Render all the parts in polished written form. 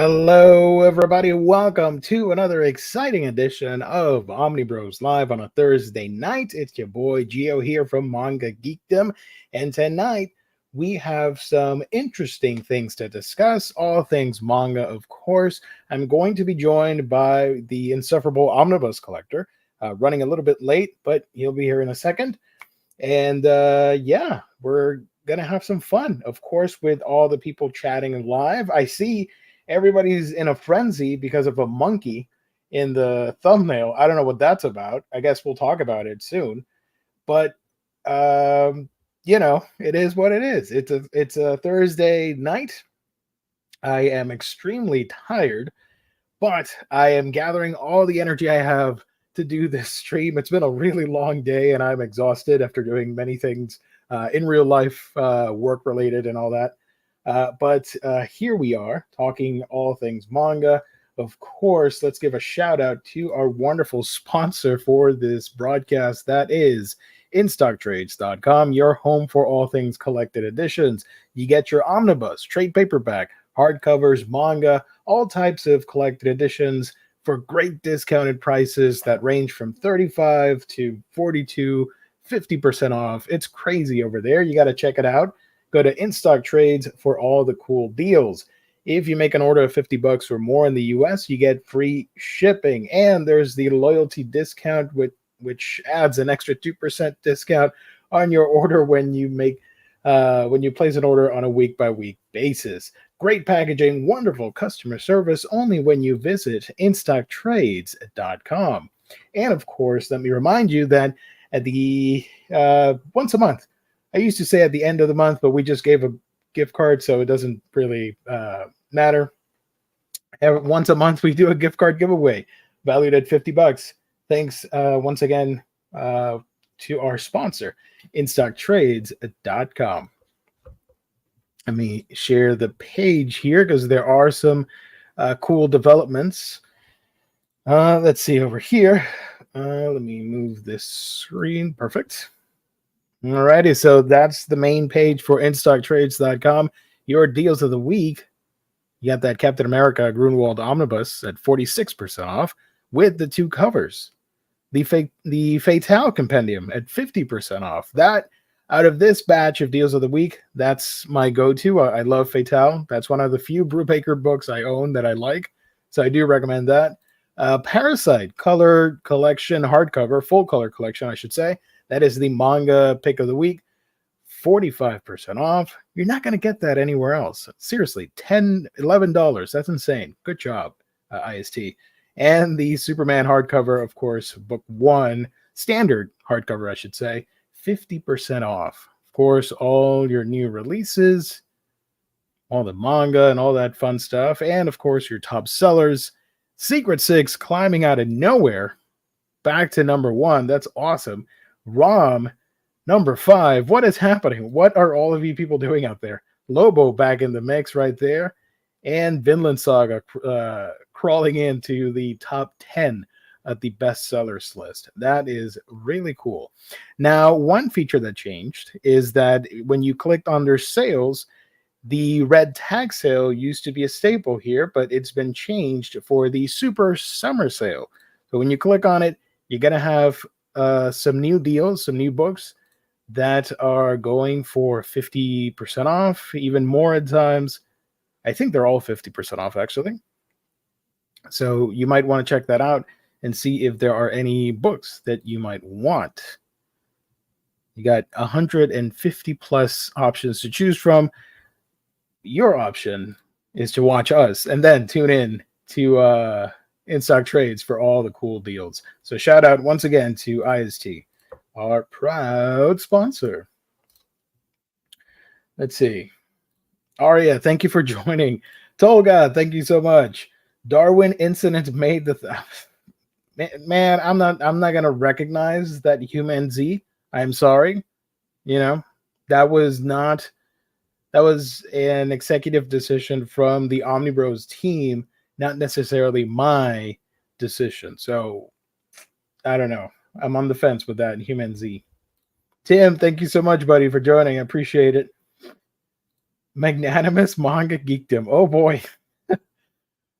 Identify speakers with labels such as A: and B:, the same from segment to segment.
A: Hello, everybody. Welcome to another exciting edition of Omnibros Live on a Thursday night. It's your boy Gio here from Manga Geekdom, and tonight we have some interesting things to discuss. All things manga, of course. I'm going to be joined by the insufferable Omnibus Collector, running a little bit late, but he'll be here in a second. And yeah, we're gonna have some fun, of course, with all the people chatting live. I see everybody's in a frenzy because of a monkey in the thumbnail. I don't know what that's about. I guess we'll talk about it soon. But it is what it is. It's a Thursday night. I am extremely tired, but I am gathering all the energy I have to do this stream. It's been a really long day, and I'm exhausted after doing many things in real life, work related, and all that. But here we are talking all things manga. Of course, let's give a shout out to our wonderful sponsor for this broadcast. That is InStockTrades.com, your home for all things collected editions. You get your omnibus, trade paperback, hardcovers, manga, all types of collected editions for great discounted prices that range from 35 to 42, 50% off. It's crazy over there. You got to check it out. Go to InStock Trades for all the cool deals. If you make an order of $50 or more in the US, you get free shipping. And there's the loyalty discount, which adds an extra 2% discount on your order when you place an order on a week-by-week basis. Great packaging, wonderful customer service only when you visit InStockTrades.com. And of course, let me remind you that at the once a month, I used to say at the end of the month, but we just gave a gift card, so it doesn't really matter. Once a month, we do a gift card giveaway valued at $50. Thanks once again to our sponsor, InStockTrades.com. Let me share the page here because there are some cool developments. Let's see over here. Let me move this screen. Perfect. Alrighty, so that's the main page for InStockTrades.com. Your deals of the week. You got that Captain America Grunwald Omnibus at 46% off with the two covers. The Fatale Compendium at 50% off. That, out of this batch of deals of the week, that's my go-to. I love Fatale. That's one of the few Brubaker books I own that I like, so I do recommend that. Parasite Color Collection hardcover, full color collection, I should say. That is the manga pick of the week, 45% off. You're not going to get that anywhere else. Seriously, $10, $11. That's insane. Good job, IST. And the Superman hardcover, of course, book one, standard hardcover, I should say, 50% off. Of course, all your new releases, all the manga and all that fun stuff. And of course, your top sellers. Secret Six climbing out of nowhere back to number one. That's awesome. ROM, number 5. What is happening? What are all of you people doing out there? Lobo back in the mix right there. And Vinland Saga crawling into the top 10 of the bestsellers list. That is really cool. Now, one feature that changed is that when you clicked on their sales, the red tag sale used to be a staple here, but it's been changed for the Super Summer Sale. So when you click on it, you're going to have some new deals, some new books that are going for 50% off, even more at times. I think they're all 50% off, actually. So you might want to check that out and see if there are any books that you might want. You got 150 plus options to choose from. Your option is to watch us and then tune in to InStock Trades for all the cool deals. So shout out once again to IST, our proud sponsor. Let's see. Aria, thank you for joining. Tolga, thank you so much. Darwin incident made the man. I'm not gonna recognize that human Z. I'm sorry. That was an executive decision from the Omnibros team, not necessarily my decision. So I don't know. I'm on the fence with that human Z. Tim, thank you so much, buddy, for joining. I appreciate it. Magnanimous Manga Geekdom. Oh boy.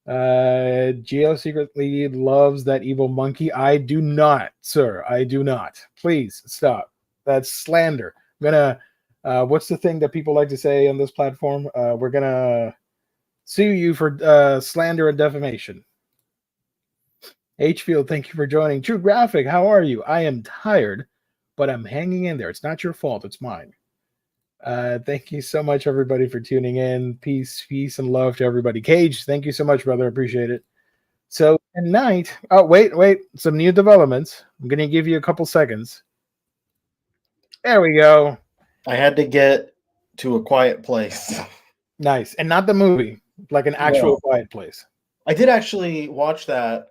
A: Geo secretly loves that evil monkey. I do not, sir. I do not. Please stop. That's slander. I'm gonna. What's the thing that people like to say on this platform? We're gonna sue you for slander and defamation. H Field, thank you for joining. True Graphic, how are you? I am tired, but I'm hanging in there. It's not your fault. It's mine. Thank you so much, everybody, for tuning in. Peace, and love to everybody. Cage, thank you so much, brother. Appreciate it. So tonight, oh wait, some new developments. I'm gonna give you a couple seconds. There we go.
B: I had to get to a quiet place.
A: Nice, and not the movie, like an actual quiet place.
B: I did actually watch that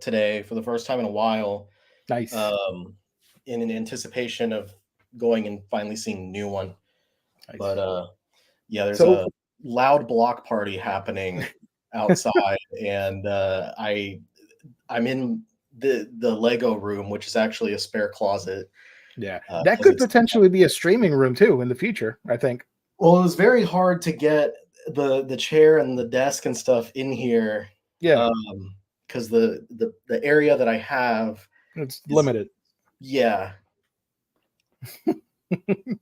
B: today for the first time in a while.
A: Nice.
B: In an anticipation of going and finally seeing a new one. Nice. But yeah, there's a loud block party happening outside, and I'm in the Lego room, which is actually a spare closet.
A: Yeah, that could potentially be a streaming room too in the future, I think.
B: Well, it was very hard to get the chair and the desk and stuff in here.
A: Yeah.
B: Because the area that I have,
A: it's limited.
B: Yeah.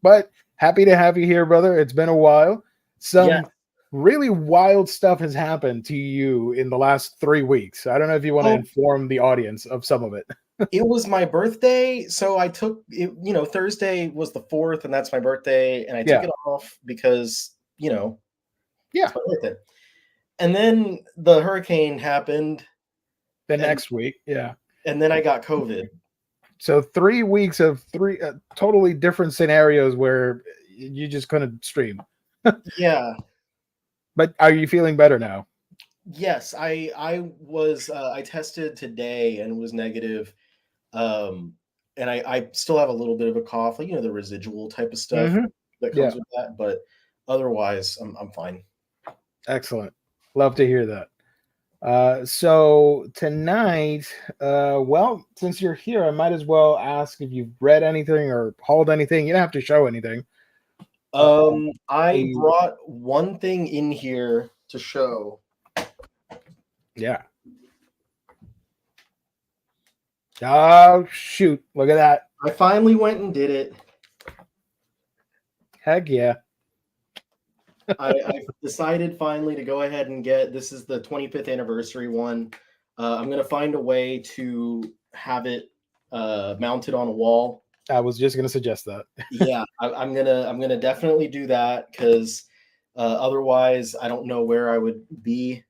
A: But happy to have you here, brother. It's been a while. Some really wild stuff has happened to you in the last 3 weeks. I don't know if you want to inform the audience of some of it.
B: It was my birthday, so I took it, Thursday was the 4th, and that's my birthday, and I took it off because, it's my birthday. And then the hurricane happened.
A: The next week,
B: and then I got COVID.
A: So 3 weeks of three totally different scenarios where you just couldn't stream.
B: Yeah.
A: But are you feeling better now?
B: Yes, I was. I tested today and was negative. And I still have a little bit of a cough, like, the residual type of stuff that comes with that. But otherwise, I'm fine.
A: Excellent. Love to hear that. So tonight, well, since you're here, I might as well ask if you've read anything or hauled anything. You don't have to show anything.
B: I brought one thing in here to show.
A: Yeah. Oh, shoot. Look at that.
B: I finally went and did it.
A: Heck yeah.
B: I decided finally to go ahead and this is the 25th anniversary one. I'm going to find a way to have it mounted on a wall.
A: I was just going to suggest that.
B: Yeah, I'm gonna definitely do that, because otherwise I don't know where I would be,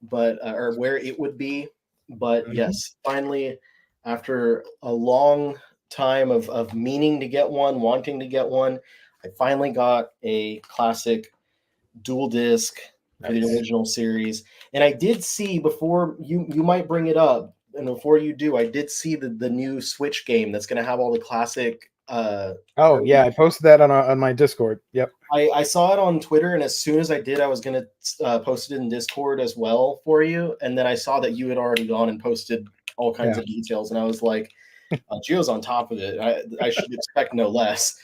B: but or where it would be. But yes, finally, after a long time of meaning to get one, wanting to get one, I finally got a classic dual disc for the original series. And I did see, before you might bring it up, and before you do, I did see the new Switch game that's going to have all the classic.
A: I posted that on my Discord. Yep.
B: I saw it on Twitter, and as soon as I did, I was going to post it in Discord as well for you. And then I saw that you had already gone and posted all kinds of details, and I was like, Gio's on top of it. I should expect no less.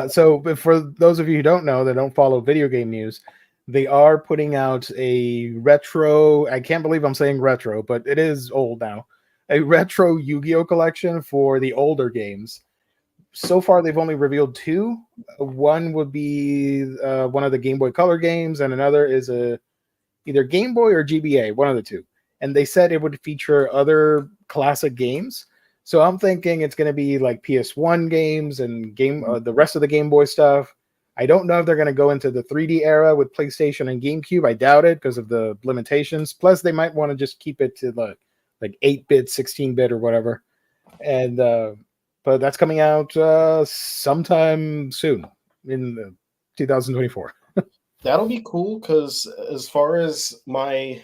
A: So for those of you who don't know, that don't follow video game news, they are putting out a retro, I can't believe I'm saying retro, but it is old now, a retro Yu-Gi-Oh collection for the older games. So far, they've only revealed 2. One would be one of the Game Boy Color games, and another is either Game Boy or GBA, one of the two. And they said it would feature other classic games. So I'm thinking it's going to be like PS1 games and the rest of the Game Boy stuff. I don't know if they're going to go into the 3D era with PlayStation and GameCube. I doubt it because of the limitations. Plus, they might want to just keep it to like 8-bit, 16-bit, or whatever. And but that's coming out sometime soon in 2024.
B: That'll be cool, because as far as my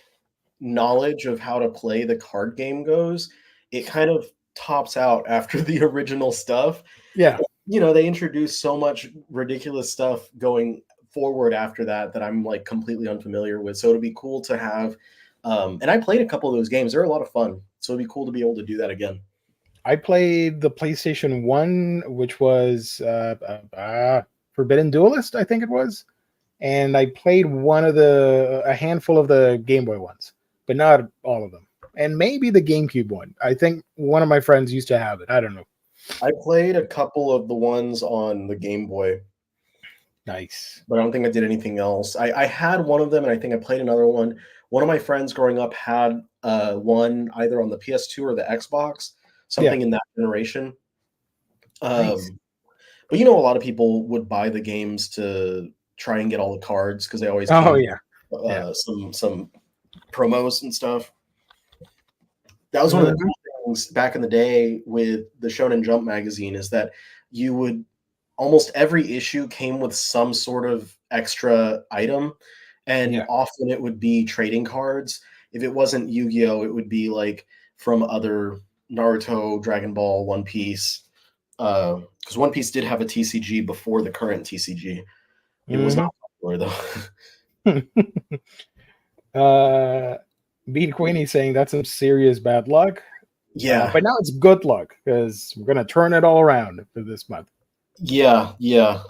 B: knowledge of how to play the card game goes, it kind of tops out after the original stuff.
A: Yeah.
B: They introduced so much ridiculous stuff going forward after that I'm like completely unfamiliar with. So it'll be cool to have. And I played a couple of those games. They're a lot of fun. So it'd be cool to be able to do that again.
A: I played the PlayStation 1, which was Forbidden Duelist, I think it was. and I played a handful of the Game Boy ones, but not all of them. And maybe the GameCube one. I think one of my friends used to have it. I don't know.
B: I played a couple of the ones on the Game Boy,
A: Nice.
B: but I don't think I did anything else. I had one of them, and I think I played another one. One of my friends growing up had one either on the PS2 or the Xbox,
A: Yeah.
B: something in that generation.
A: Nice.
B: But you know, a lot of people would buy the games to try and get all the cards because they always
A: Oh
B: came
A: yeah. Yeah.
B: some promos and stuff. That was one of the
A: Mhm.
B: cool things back in the day with the Shonen Jump magazine is that you would almost every issue came with some sort of extra item, and
A: Yeah.
B: often it would be trading cards. If it wasn't Yu-Gi-Oh, it would be like from other Naruto, Dragon Ball, One Piece. Because One Piece did have a TCG before the current TCG. It was
A: Hmm.
B: not popular though.
A: uh, Beat Queenie saying that's some serious bad luck.
B: Yeah,
A: But now it's good luck because we're gonna turn it all around for this month.
B: yeah.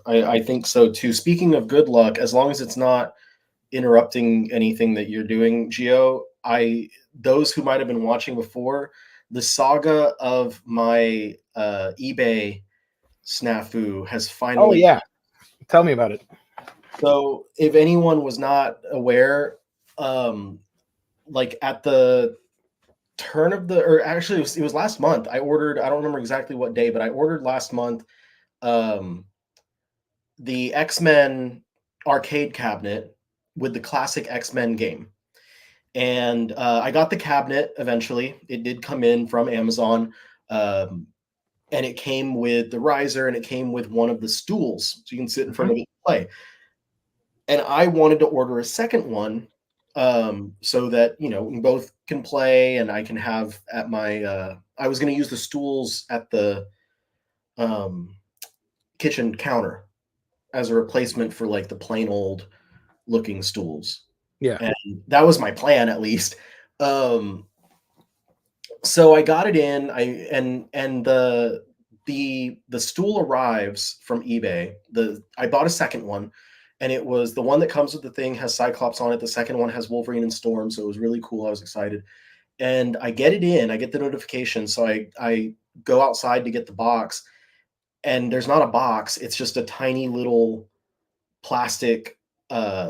B: I think so too. Speaking of good luck, as long as it's not interrupting anything that you're doing, Gio, I those who might have been watching before, the saga of my eBay snafu has
A: Oh
B: finally.
A: yeah, tell me about it.
B: So, if anyone was not aware, um, like at the turn of the, or actually it was last month. I ordered. I don't remember exactly what day, but I ordered last month um, the X-Men arcade cabinet with the classic X-Men game. And I got the cabinet eventually. It did come in from Amazon, um, and it came with the riser, and it came with one of the stools, so you can sit in front
A: Mhm.
B: of it and play. And I wanted to order a second one, so that we both can play, and I can have at my. I was going to use the stools at the um, kitchen counter as a replacement for like the plain old looking stools,
A: Yeah.
B: and that was my plan at least. Um, so I got it in. The stool arrives from eBay. I bought a second one, and it was the one that comes with the thing has Cyclops on it. The second one has Wolverine and Storm, so it was really cool. I was excited, and I get it in. I get the notification, so I go outside to get the box, and there's not a box. It's just a tiny little plastic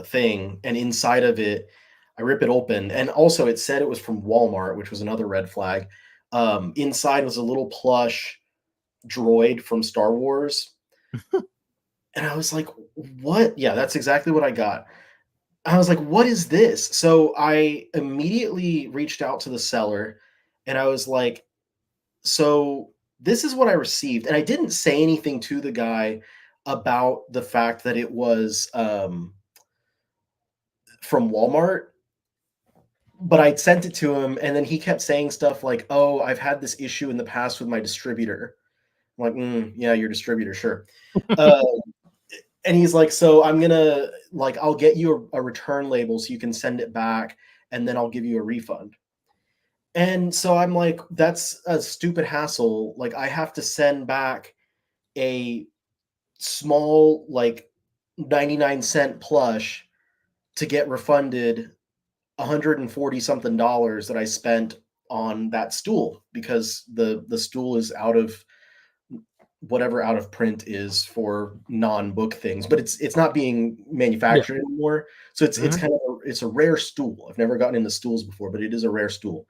B: thing, and inside of it, I rip it open, and also it said it was from Walmart, which was another red flag. Inside was a little plush droid from Star Wars, and I was like, "What?" Yeah, that's exactly what I got. I was like, "What is this?" So I immediately reached out to the seller, and I was like, "So this is what I received," and I didn't say anything to the guy about the fact that it was from Walmart, but I sent it to him, and then he kept saying stuff like, "Oh, I've had this issue in the past with my distributor." I'm like, yeah, your distributor, sure. Uh, and he's like, "So I'm gonna like, I'll get you a return label so you can send it back, and then I'll give you a refund." And so I'm like, "That's a stupid hassle. Like, I have to send back a small, like, 99-cent plush to get refunded 140 something dollars that I spent on that stool because the stool is out of whatever out of print is for non-book things, but it's not being
A: Yeah.
B: manufactured anymore. So it's
A: Mhm.
B: kind of it's a rare stool. I've never gotten into stools before, but it is a rare stool.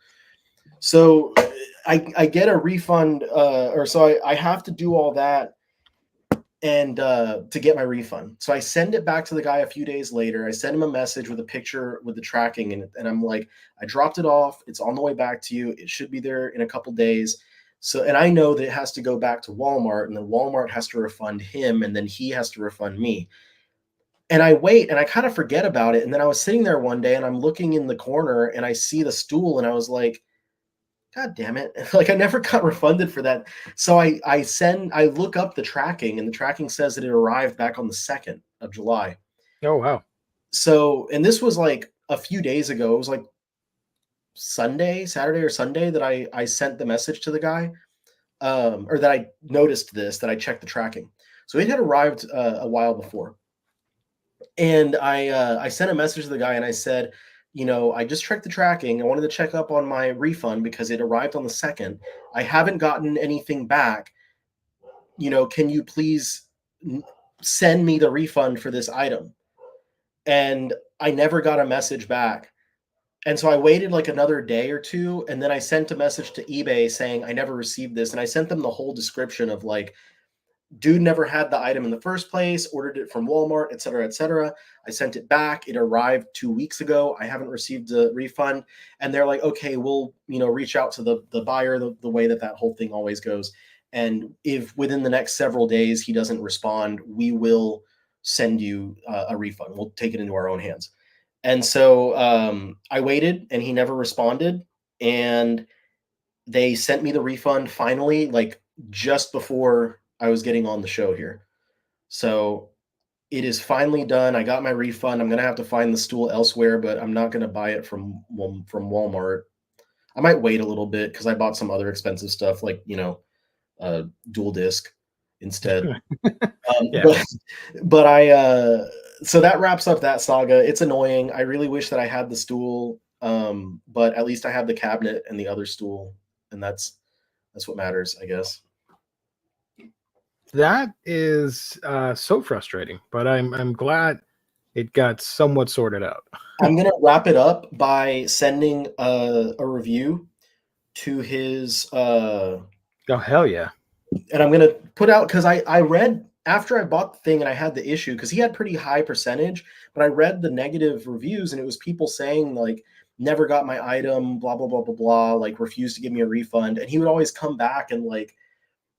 B: So I get a refund, or so I have to do all that and to get my refund. So I send it back to the guy a few days later. I send him a message with a picture with the tracking in it, and I'm like, I dropped it off. It's on the way back to you. It should be there in a couple days. So, and I know that it has to go back to Walmart, and then Walmart has to refund him, and then he has to refund me. And I wait, and I kind of forget about it. And then I was sitting there one day, and I'm looking in the corner, and I see the stool, and I was like, God damn it. Like I never got refunded for that. So I look up the tracking, and the tracking says that it arrived back on the 2nd of July.
A: Oh wow.
B: So, and this was like a few days ago. It was like Saturday or Sunday that I sent the message to the guy, or that I noticed this, that I checked the tracking. So it had arrived a while before. And I sent a message to the guy and I said, I just checked the tracking. I wanted to check up on my refund because it arrived on the 2nd. I haven't gotten anything back. Can you please send me the refund for this item? And I never got a message back. And so I waited like another day or two, and then I sent a message to eBay saying I never received this, and I sent them the whole description of like, dude never had the item in the first place, ordered it from Walmart, et cetera, et cetera. I sent it back. It arrived 2 weeks ago. I haven't received a refund. And they're like, okay, we'll, reach out to the buyer the way that whole thing always goes. And if within the next several days he doesn't respond, we will send you a refund. We'll take it into our own hands. And so I waited and he never responded. And they sent me the refund finally, like just before I was getting on the show here. So it is finally done. I got my refund. I'm going to have to find the stool elsewhere, but I'm not going to buy it from Walmart. I might wait a little bit because I bought some other expensive stuff like, dual disc instead.
A: Yeah.
B: But so that wraps up that saga. It's annoying. I really wish that I had the stool, but at least I have the cabinet and the other stool, and that's what matters, I guess.
A: That is so frustrating, but I'm glad it got somewhat sorted out.
B: I'm gonna wrap it up by sending a review to his
A: Oh hell yeah!
B: and I'm gonna put out because I read after I bought the thing and I had the issue because he had pretty high percentage, but I read the negative reviews and it was people saying like never got my item, blah blah blah blah blah, like refused to give me a refund, and he would always come back and like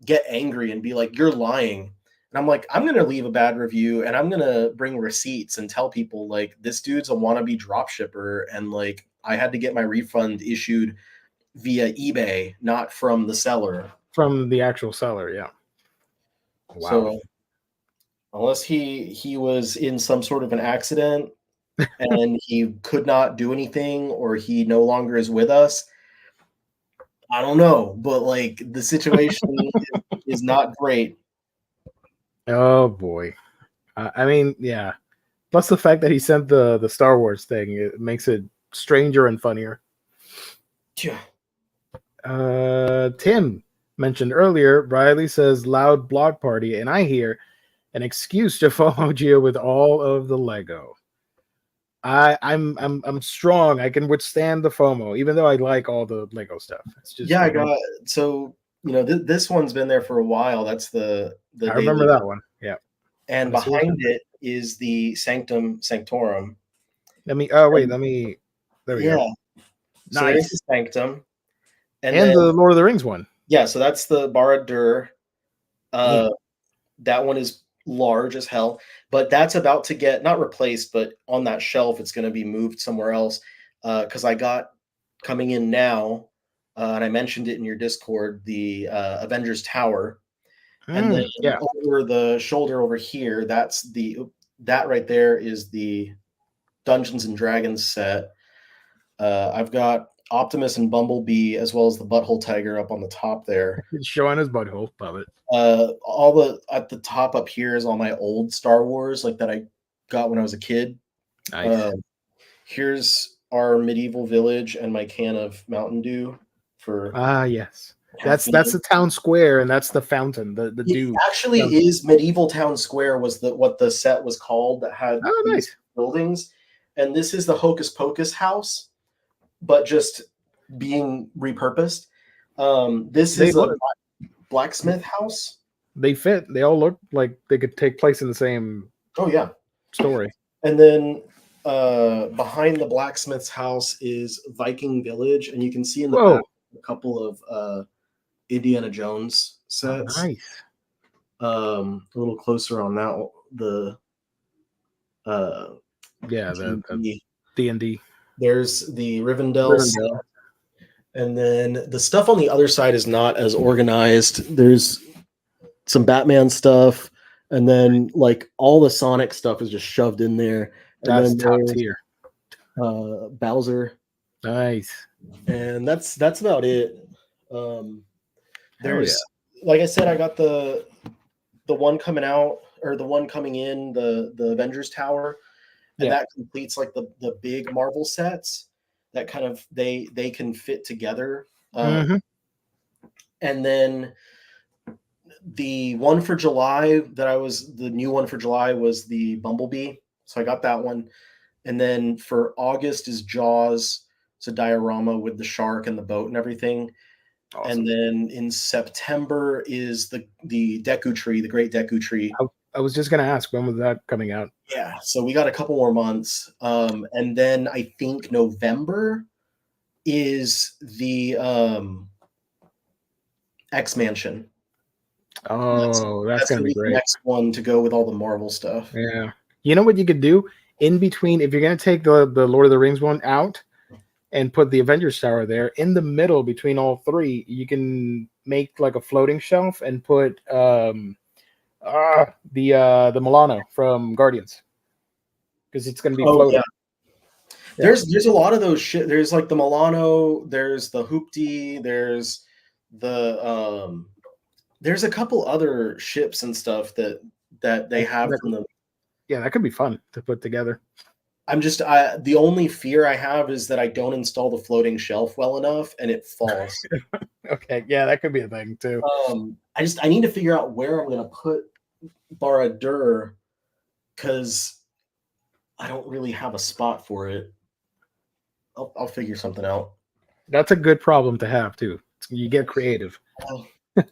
B: get angry and be like, "You're lying." And I'm like, I'm gonna leave a bad review and I'm gonna bring receipts and tell people like this dude's a wannabe drop shipper and like I had to get my refund issued via eBay, not from the seller.
A: From the actual seller, yeah. Wow.
B: So unless he was in some sort of an accident and he could not do anything or he no longer is with us, I don't know. But like the situation is not great.
A: Oh boy. I mean, yeah. Plus the fact that he sent the Star Wars thing, it makes it stranger and funnier.
B: Yeah.
A: Tim mentioned earlier, Riley says loud blog party, and I hear an excuse to FOMO Geo with all of the Lego. I'm strong. I can withstand the FOMO, even though I like all the Lego stuff. It's just
B: Yeah, I got so this one's been there for a while. That's the
A: I remember that one. Yeah.
B: And behind it is the Sanctum Sanctorum.
A: Let me there we go.
B: So there's the Sanctum.
A: And then, the Lord of the Rings one.
B: Yeah, so that's the Barad-dûr. That one is large as hell, but that's about to get not replaced, but on that shelf, it's going to be moved somewhere else. Because I got coming in now, and I mentioned it in your Discord, the Avengers Tower. And then over the shoulder over here, that right there is the Dungeons and Dragons set. I've got Optimus and Bumblebee as well as the Butthole Tiger up on the top there.
A: Showing his butthole, love it.
B: All the at the top up here is all my old Star Wars, like that I got when I was a kid.
A: Nice.
B: Here's our medieval village and my can of Mountain Dew for
A: yes. That's the town square and that's the fountain. The dew
B: actually is medieval town square was what the set was called that had
A: nice
B: buildings, and this is the Hocus Pocus house, but just being repurposed. This is a blacksmith house.
A: They fit. They all look like they could take place in the same.
B: Oh yeah,
A: story.
B: And then behind the blacksmith's house is Viking Village, and you can see in the back a couple of Indiana Jones sets.
A: Nice.
B: A little closer on that. The
A: D&D.
B: There's the Rivendell. And then the stuff on the other side is not as organized. There's some Batman stuff, and then like all the Sonic stuff is just shoved in there. And
A: that's top tier.
B: Bowser.
A: Nice.
B: And that's about it. There's like I said, I got the one coming out or the one coming in the Avengers Tower, and that completes like the big Marvel sets that kind of they can fit together. And then the one for July the new one for July was the Bumblebee, so I got that one. And then for August is Jaws. It's a diorama with the shark and the boat and everything. Awesome. And then in September is the Deku Tree, the Great Deku Tree.
A: I was just going to ask, when was that coming out?
B: Yeah, so we got a couple more months. And then I think November is the X Mansion.
A: Oh, that's going to be great.
B: The next one to go with all the Marvel stuff.
A: Yeah. You know what you could do? In between, if you're going to take the Lord of the Rings one out and put the Avengers Tower there, in the middle between all three, you can make like a floating shelf and put the Milano from Guardians, because it's going to be floating.
B: Yeah. There's a lot of those shit. There's like the Milano, there's the Hoopty, there's the there's a couple other ships and stuff that they have from them.
A: Yeah, that could be fun to put together.
B: The only fear I have is that I don't install the floating shelf well enough and it falls.
A: Okay, yeah, that could be a thing too.
B: I need to figure out where I'm gonna put Barad-dûr, because I don't really have a spot for it. I'll figure something out.
A: That's a good problem to have too. You get creative.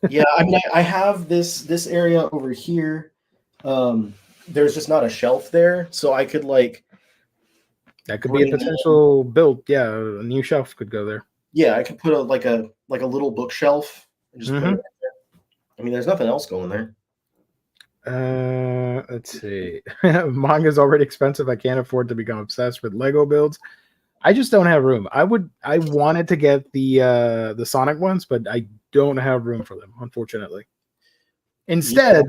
B: Yeah, I mean, I have this area over here. There's just not a shelf there, so I could like.
A: That could be a potential build. Yeah, a new shelf could go there.
B: Yeah, I could put a little bookshelf and just put it right there. I mean, there's nothing else going there.
A: Let's see. Manga's already expensive. I can't afford to become obsessed with Lego builds. I just don't have room. I wanted to get the Sonic ones, but I don't have room for them, unfortunately. Instead,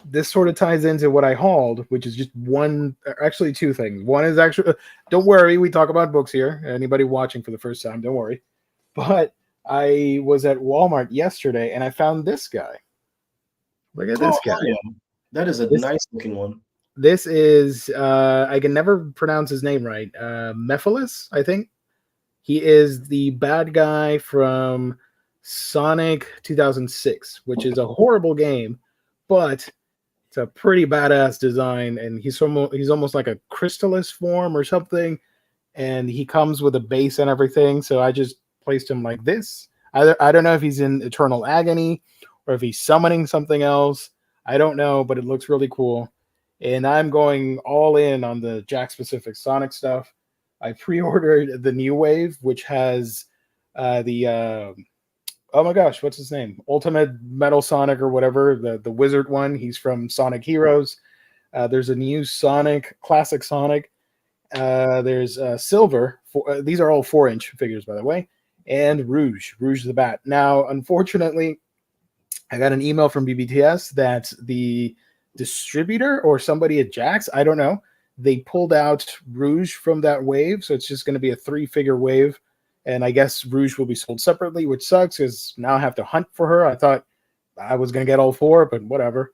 A: this sort of ties into what I hauled, which is just actually two things. One is actually, don't worry, we talk about books here. Anybody watching for the first time, don't worry. But I was at Walmart yesterday and I found this guy. Look at this guy.
B: Yeah. That is a nice looking one.
A: This is, I can never pronounce his name right. Mephiles, I think. He is the bad guy from Sonic 2006, which is a horrible game, but it's a pretty badass design, and he's almost like a Crystallis form or something, and he comes with a base and everything, so I just placed him like this. I don't know if he's in eternal agony or if he's summoning something else. I don't know, but it looks really cool. And I'm going all in on the Jack-specific Sonic stuff. I pre-ordered the new wave, which has oh my gosh, what's his name? Ultimate Metal Sonic or whatever, the wizard one. He's from Sonic Heroes. There's a new Sonic, classic Sonic. There's Silver. These are all 4-inch figures, by the way. And Rouge the Bat. Now, unfortunately, I got an email from BBTS that the distributor or somebody at Jax, I don't know, they pulled out Rouge from that wave, so it's just going to be a 3-figure wave. And I guess Rouge will be sold separately, which sucks because now I have to hunt for her. I thought I was going to get all 4, but whatever.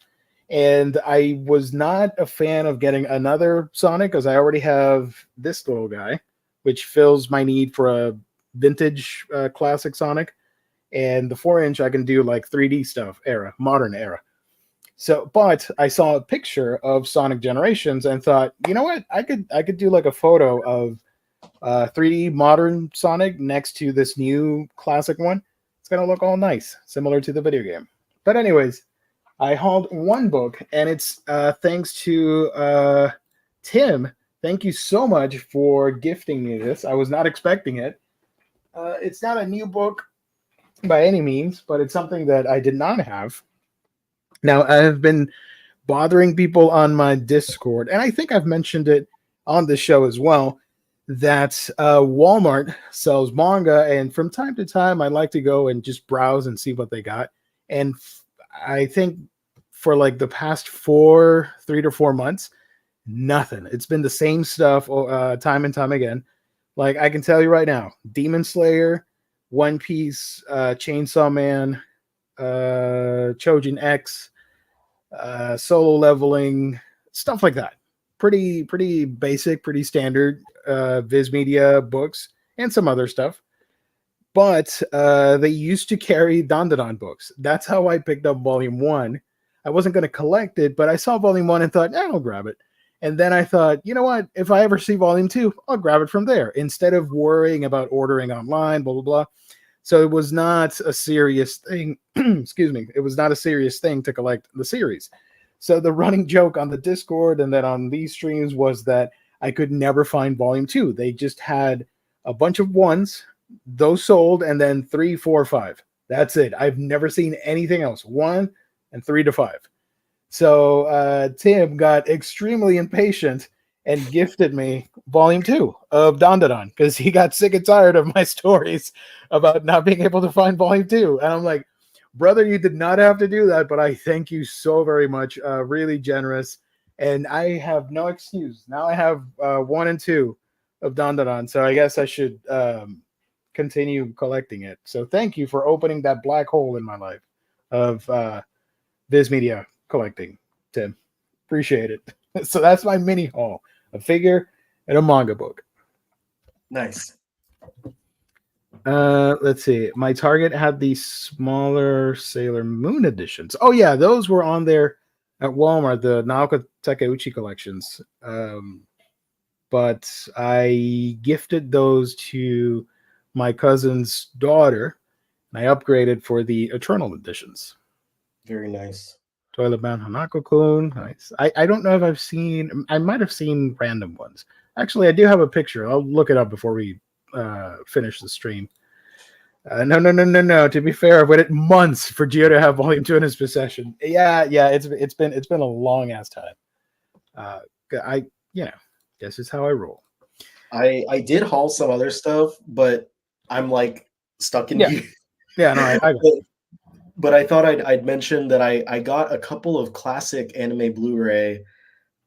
A: And I was not a fan of getting another Sonic because I already have this little guy, which fills my need for a vintage classic Sonic. And the 4-inch, I can do like 3D stuff, modern era. So, but I saw a picture of Sonic Generations and thought, you know what? I could do like a photo of 3D modern Sonic next to this new classic one. It's gonna look all nice, similar to the video game. But anyways, I hauled one book, and it's thanks to Tim. Thank you so much for gifting me this. I was not expecting it. It's not a new book by any means, but it's something that I did not have. Now, I have been bothering people on my Discord, and I think I've mentioned it on the show as well, that Walmart sells manga, and from time to time, I like to go and just browse and see what they got. And I think for like the past 3 to 4 months, nothing. It's been the same stuff time and time again. Like, I can tell you right now, Demon Slayer, One Piece, Chainsaw Man, Chojin X, solo leveling, stuff like that. Pretty basic, pretty standard Viz Media books and some other stuff. But they used to carry Dandadan books. That's how I picked up Volume 1. I wasn't going to collect it, but I saw Volume 1 and thought, yeah, I'll grab it. And then I thought, you know what? If I ever see Volume 2, I'll grab it from there instead of worrying about ordering online, blah, blah, blah. So it was not a serious thing. Excuse me. It was not a serious thing to collect the series. So the running joke on the Discord and then on these streams was that I could never find Volume 2. They just had a bunch of ones, those sold, and then 3, 4, 5. That's it. I've never seen anything else. 1 and 3 to 5. So Tim got extremely impatient and gifted me Volume 2 of Dandadan because he got sick and tired of my stories about not being able to find Volume 2. And I'm like, brother, you did not have to do that, but I thank you so very much. Really generous. And I have no excuse. Now I have 1 and 2 of Dandadan. So I guess I should continue collecting it. So thank you for opening that black hole in my life of Viz Media collecting, Tim. Appreciate it. So that's my mini haul, a figure and a manga book.
B: Nice.
A: Let's see. My Target had the smaller Sailor Moon editions. Oh yeah, those were on there at Walmart, the Naoka Takeuchi collections. But I gifted those to my cousin's daughter, and I upgraded for the Eternal editions.
B: Very nice.
A: Toilet Bound Hanako-kun. Nice. I don't know if I've seen, I might have seen random ones. Actually, I do have a picture. I'll look it up before we finish the stream. No. To be fair, I've waited months for Gio to have Volume 2 in his possession. Yeah. It's been a long ass time. This is how I roll.
B: I did haul some other stuff, but I'm like stuck in here.
A: Yeah, no, I got it.
B: But I thought I'd mention that I got a couple of classic anime Blu-ray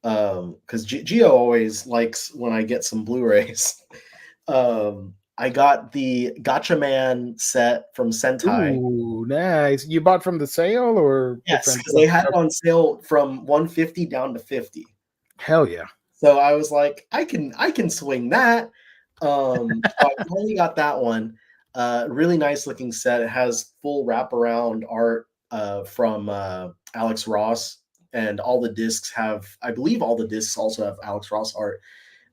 B: because Gio always likes when I get some Blu-rays. I got the Gotcha Man set from Sentai.
A: Ooh, nice. You bought from the sale or?
B: Yes, because they had it on sale from 150 down to 50.
A: Hell yeah.
B: So I was like, I can swing that. So I only got that one. Really nice looking set. It has full wraparound art from Alex Ross, and all the discs have, I believe all the discs also have Alex Ross art.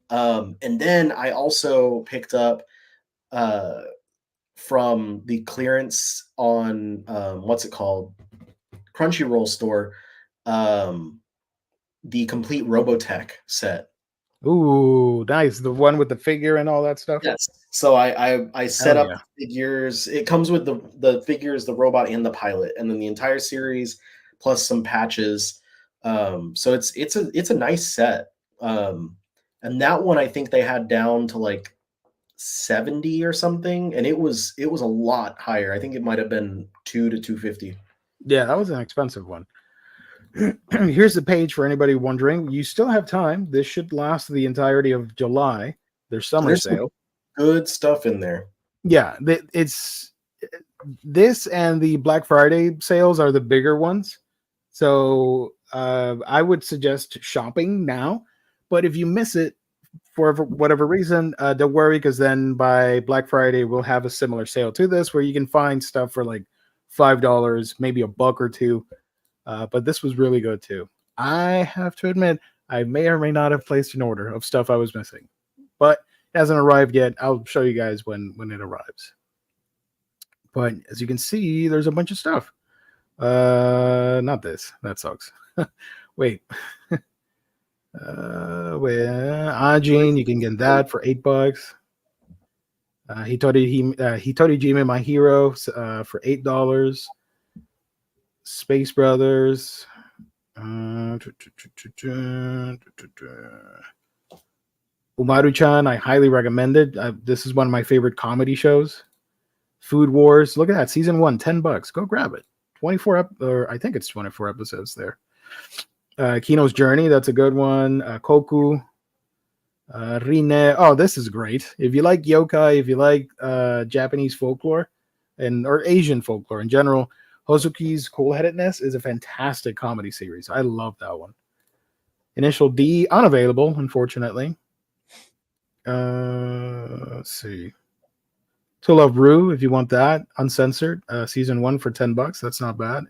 B: And then I also picked up from the clearance on what's it called? Crunchyroll store, the complete Robotech set.
A: Ooh, nice. The one with the figure and all that stuff?
B: Yes. So I set up the figures. It comes with the figures, the robot, and the pilot, and then the entire series plus some patches. So it's a nice set. And that one I think they had down to like 70 or something, and it was a lot higher. I think it might have been 2 to 250.
A: Yeah, that was an expensive one. Here's the page for anybody wondering. You still have time. This should last the entirety of July. There's summer sale.
B: Good stuff in there.
A: Yeah, it's this and the Black Friday sales are the bigger ones. So I would suggest shopping now. But if you miss it for whatever reason, don't worry, because then by Black Friday we'll have a similar sale to this where you can find stuff for like $5, maybe $1 or $2. But this was really good too. I have to admit, I may or may not have placed an order of stuff I was missing, but it hasn't arrived yet. I'll show you guys when it arrives. But as you can see, there's a bunch of stuff. Not this. That sucks. Wait. Ajin, you can get that for $8. Hitori Jime, My Hero, for $8. Space Brothers. Umaru-chan, I highly recommend it. This is one of my favorite comedy shows. Food Wars. Look at that. Season 1, $10. Go grab it. 24 or I think it's 24 episodes there. Kino's Journey, that's a good one. Koku. Rine. Oh, this is great. If you like yokai, if you like Japanese folklore or Asian folklore in general, Hozuki's Cool-Headedness is a fantastic comedy series. I love that one. Initial D, unavailable, unfortunately. Let's see. To Love Ru, if you want that, uncensored, season 1 for $10. That's not bad.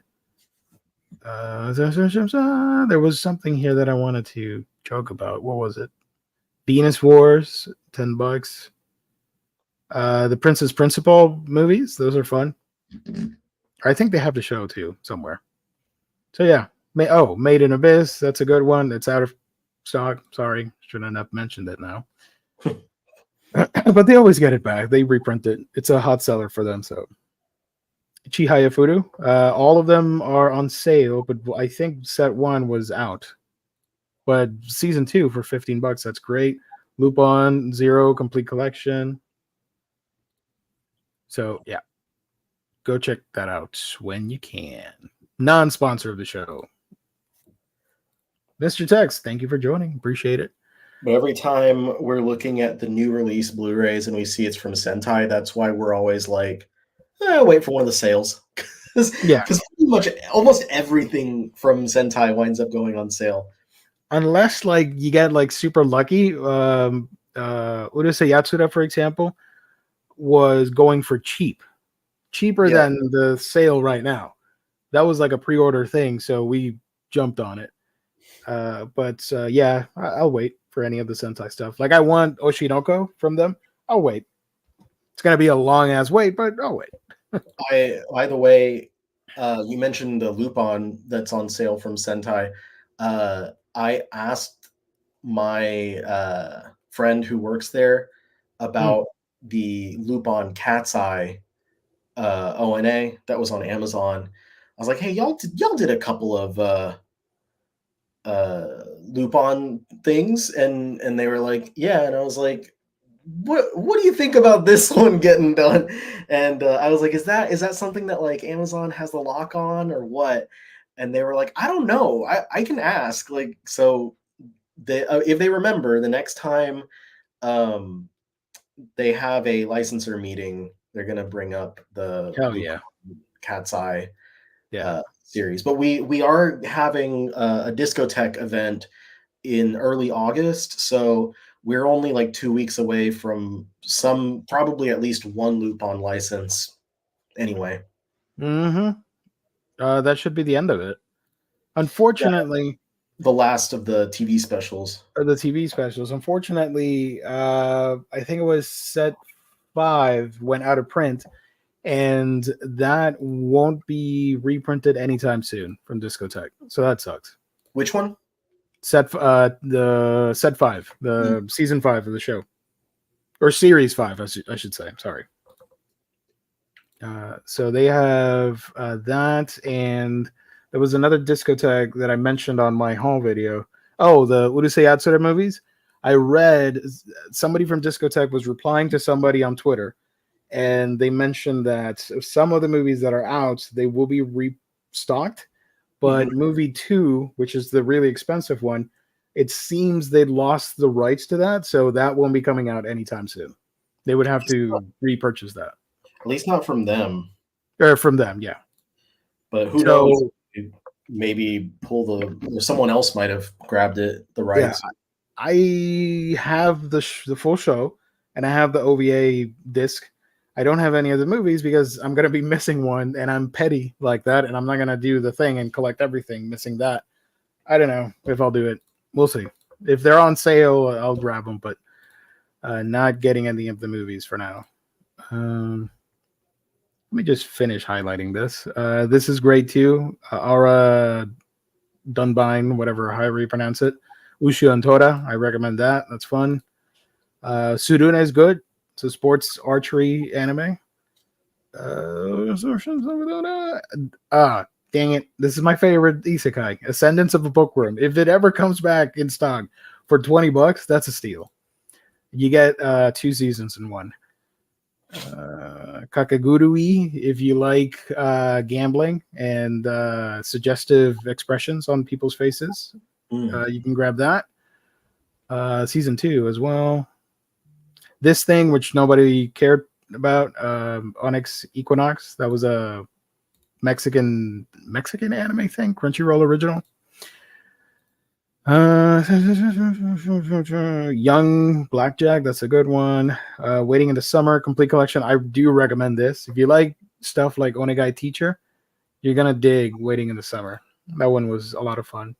A: There was something here that I wanted to joke about. What was it? Venus Wars, $10. The Princess Principal movies, those are fun. I think they have the show too somewhere. So yeah, Made in Abyss, that's a good one. It's out of stock. Sorry, shouldn't have mentioned it now. But they always get it back. They reprint it. It's a hot seller for them. So Chihaya Furu, all of them are on sale, but I think set 1 was out. But season 2 for $15, that's great. Lupin Zero Complete Collection. So yeah, go check that out when you can. Non-sponsor of the show. Mr. Tex, thank you for joining. Appreciate it.
B: But every time we're looking at the new release Blu-rays and we see it's from Sentai, that's why we're always like, wait for one of the sales.
A: Yeah.
B: Because pretty much almost everything from Sentai winds up going on sale.
A: Unless like you get like super lucky. Urusei Yatsura, for example, was going for cheaper than the sale right now. That was like a pre-order thing, so we jumped on it. But I'll wait for any of the Sentai stuff. Like I want Oshinoko from them. I'll wait. It's gonna be a long ass wait, but I'll wait.
B: By the way, you mentioned the Lupin that's on sale from Sentai. I asked my friend who works there about the Lupin Cat's Eye ONA that was on Amazon. I was like, hey, y'all did a couple of Lupin things, and they were like, yeah, and I was like, what do you think about this one getting done? And I was like, is that something that like Amazon has the lock on or what? And they were like, I don't know, I can ask. Like, so they if they remember, the next time they have a licensor meeting, they're gonna bring up the Cat's Eye series. But we are having a discotheque event in early August, so we're only like 2 weeks away from probably at least one Lupin license anyway.
A: That should be the end of it. Unfortunately,
B: the last of the TV specials.
A: Unfortunately, I think it was set 5 went out of print, and that won't be reprinted anytime soon from Discotheque. So that sucks.
B: Which one?
A: The set 5, the season 5 of the show, or series 5, I should say. Sorry. So they have that, and there was another Discotheque that I mentioned on my haul video. Oh, the Urusei Yatsura movies. I read somebody from Discotheque was replying to somebody on Twitter, and they mentioned that some of the movies that are out, they will be restocked. But movie 2, which is the really expensive one, it seems they lost the rights to that, so that won't be coming out anytime soon. They would have to repurchase that.
B: At least not from them.
A: Or from them, yeah.
B: But who knows? Maybe someone else might have grabbed the rights.
A: Yeah, I have the full show, and I have the OVA disc. I don't have any of the movies because I'm going to be missing one, and I'm petty like that, and I'm not going to do the thing and collect everything missing that. I don't know if I'll do it. We'll see. If they're on sale, I'll grab them, but not getting any of the movies for now. Let me just finish highlighting this. This is great too. Aura Dunbine, whatever, however you pronounce it. Ushu and Tora, I recommend that. That's fun. Surune is good. It's a sports archery anime. Dang it. This is my favorite isekai, Ascendance of a Bookworm. If it ever comes back in stock for $20, that's a steal. You get 2 seasons in one. Kakagurui, if you like gambling and suggestive expressions on people's faces, you can grab that. Season 2 as well. This thing, which nobody cared about, Onyx Equinox, that was a Mexican anime thing, Crunchyroll original. Young Blackjack, that's a good one. Waiting in the Summer, complete collection. I do recommend this. If you like stuff like Onegai Teacher, you're gonna dig Waiting in the Summer. That one was a lot of fun.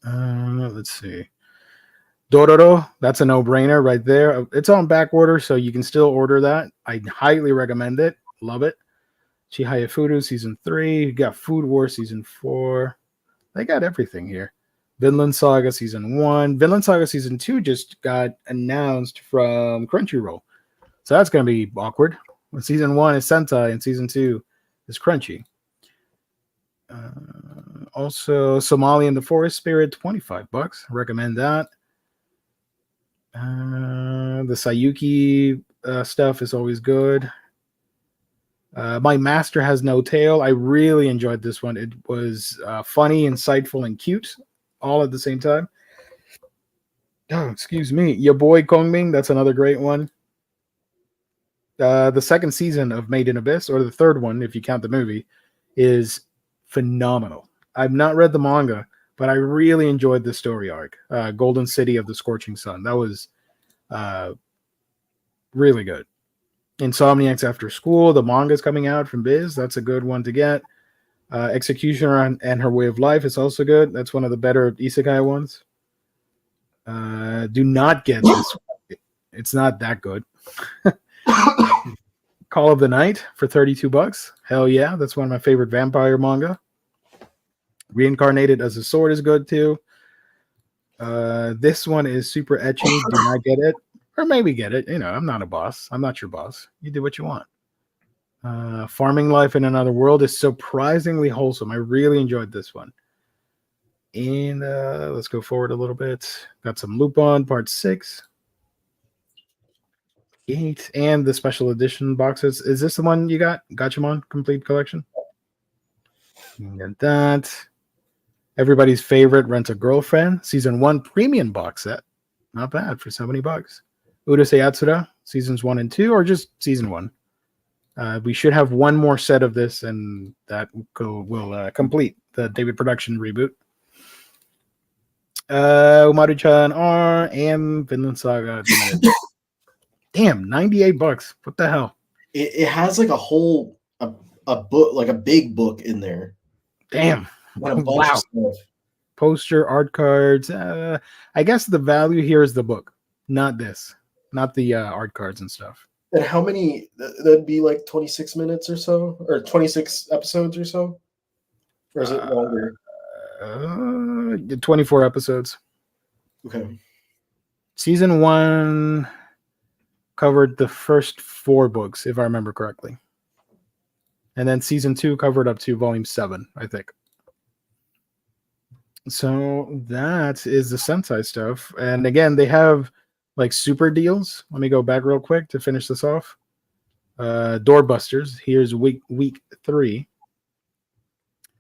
A: Let's see. Dororo, that's a no-brainer right there. It's on back order, so you can still order that. I highly recommend it. Love it. Chihaya Furu season 3. You got Food War season 4. They got everything here. Vinland Saga season 1. Vinland Saga season 2 just got announced from Crunchyroll. So that's going to be awkward. When season 1 is Sentai and season 2 is Crunchy. Also, Somali and the Forest Spirit, $25. Recommend that. The Sayuki stuff is always good. My Master Has No Tail. I really enjoyed this one. It was funny, insightful, and cute all at the same time. Oh, excuse me. Your boy Kongming. That's another great one. The second season of Made in Abyss, or the third one, if you count the movie, is phenomenal. I've not read the manga, but I really enjoyed the story arc. Golden City of the Scorching Sun. That was really good. Insomniacs After School. The manga is coming out from Biz. That's a good one to get. Executioner and Her Way of Life is also good. That's one of the better isekai ones. Do not get this. It's not that good. Call of the Night for $32. Hell yeah, that's one of my favorite vampire manga. Reincarnated as a Sword is good too. This one is super ecchi. Do not get it, or maybe get it. You know, I'm not a boss. I'm not your boss. You do what you want. Farming Life in Another World is surprisingly wholesome. I really enjoyed this one. And let's go forward a little bit. Got some Lupin Part 6. 8. And the special edition boxes. Is this the one you got? Gatchaman Complete Collection? You got that. Everybody's favorite Rent a Girlfriend Season 1 premium box set. Not bad for $70. Urusei Yatsura Seasons 1 and 2, or just Season 1. We should have one more set of this, and that will complete the David Production reboot. Umaru-chan R and Vinland Saga. Damn, $98. What the hell?
B: It has like a whole a book, like a big book in there.
A: Damn.
B: What a bunch of stuff.
A: Poster, art cards. I guess the value here is the book, not this, not the art cards and stuff.
B: And how many? That'd be like 26 minutes or so, or 26 episodes or so, or is it longer?
A: 24 episodes.
B: Okay.
A: Season 1 covered the first 4 books, if I remember correctly, and then season 2 covered up to volume 7, I think. So that is the Sentai stuff. And again, they have like super deals. Let me go back real quick to finish this off. Doorbusters. Here's week 3.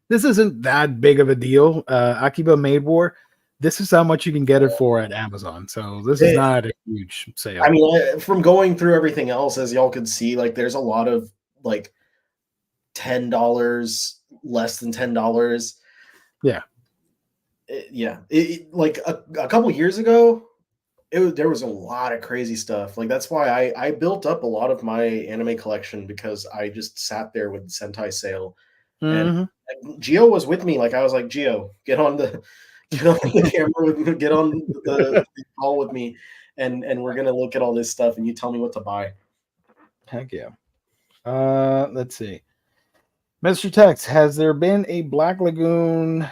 A: This isn't that big of a deal. Akiba Maid War. This is how much you can get it for at Amazon. So this is not a huge sale.
B: I mean, from going through everything else, as y'all could see, like there's a lot of like $10, less than $10.
A: Yeah.
B: Like a couple years ago, there was a lot of crazy stuff. Like that's why I built up a lot of my anime collection, because I just sat there with the Sentai sale. And Gio was with me. Like I was like, Gio, get on the camera with me, get on the call with me, and we're gonna look at all this stuff, and you tell me what to buy.
A: Heck yeah. Let's see. Mr. Tex, has there been a Black Lagoon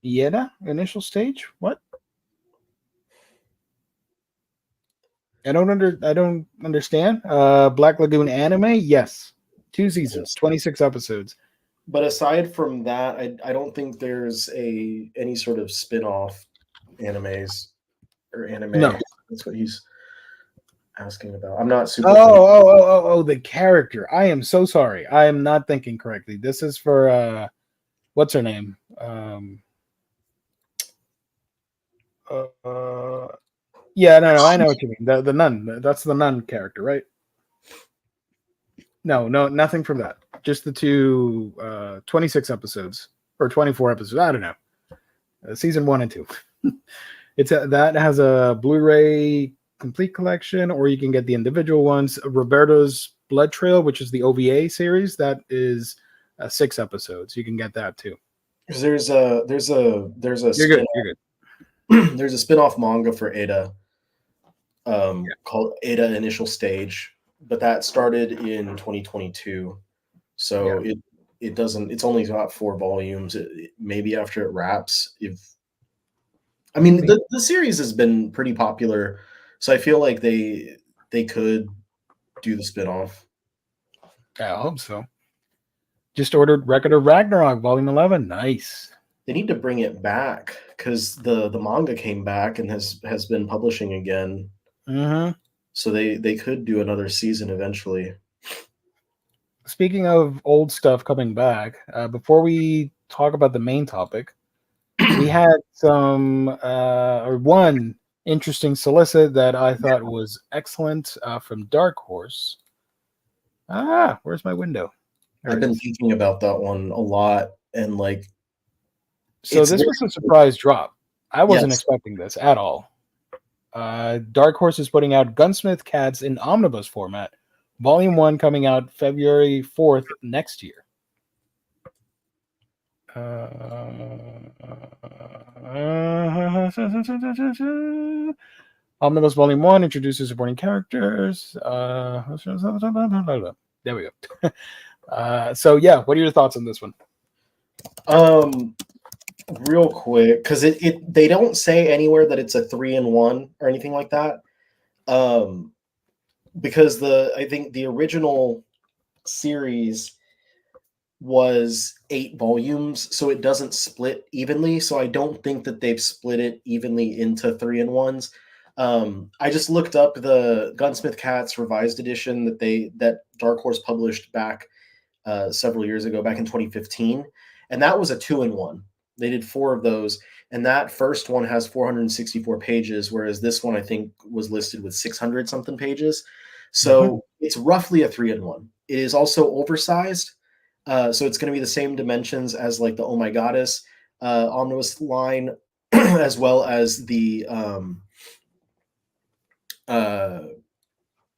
A: Yeda initial stage? What? I don't understand. Black Lagoon anime? Yes. 2 seasons, 26 episodes.
B: But aside from that, I don't think there's any sort of spin-off animes or anime.
A: No.
B: That's what he's asking about. I'm not super.
A: Oh, the character. I am so sorry. I am not thinking correctly. This is for what's her name? Yeah, no, I know what you mean. The nun. That's the nun character, right? No, nothing from that. Just the two 26 episodes or 24 episodes. I don't know. Season 1 and 2. That has a Blu-ray complete collection, or you can get the individual ones. Roberto's Blood Trail, which is the OVA series, that is 6 episodes. You can get that too.
B: Because there's a
A: You're
B: spin
A: good. You're good.
B: there's a spin-off manga for Ada
A: Yeah.
B: called Ada Initial Stage, but that started in 2022. So
A: Yeah.
B: it doesn't. It's only got 4 volumes. Maybe after it wraps, if I mean the series has been pretty popular, so I feel like they could do the spin-off.
A: I hope so. Just ordered Record of Ragnarok, Volume 11. Nice.
B: They need to bring it back because the manga came back and has been publishing again.
A: Mm-hmm.
B: So they could do another season eventually.
A: Speaking of old stuff coming back, before we talk about the main topic, we had one interesting solicit that I thought was excellent from Dark Horse. Where's my window? There
B: I've
A: it
B: been
A: is.
B: thinking about that one a lot, and like
A: So
B: it's
A: this was a surprise drop. I wasn't
B: yes,
A: expecting this at all. Dark Horse is putting out Gunsmith Cats in omnibus format, Volume 1 coming out February 4th next year. Omnibus Volume 1 introduces supporting characters. There we go. So, yeah, what are your thoughts on this one?
B: real quick because it they don't say anywhere that it's a 3-in-1 or anything like that. Because I think the original series was 8 volumes, so it doesn't split evenly. So I don't think that they've split it evenly into 3-in-1s. I just looked up the Gunsmith Cats revised edition that Dark Horse published back several years ago, back in 2015, and that was a 2-in-1. They did 4 of those, and that first one has 464 pages, whereas this one I think was listed with 600 something pages. So it's roughly a 3-in-1. It is also oversized. So it's going to be the same dimensions as like the Oh My Goddess omnibus line, as well as the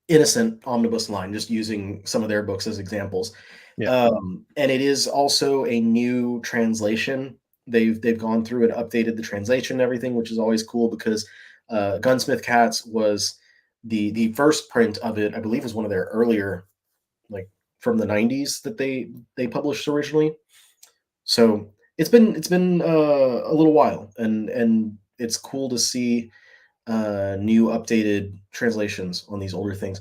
B: Innocent omnibus line, just using some of their books as examples.
A: Yeah.
B: And it is also a new translation. They've gone through and updated the translation and everything, which is always cool because Gunsmith Cats was the first print of it. I believe is one of their earlier, like from the 90s that they published originally. So it's been a little while, and it's cool to see new updated translations on these older things.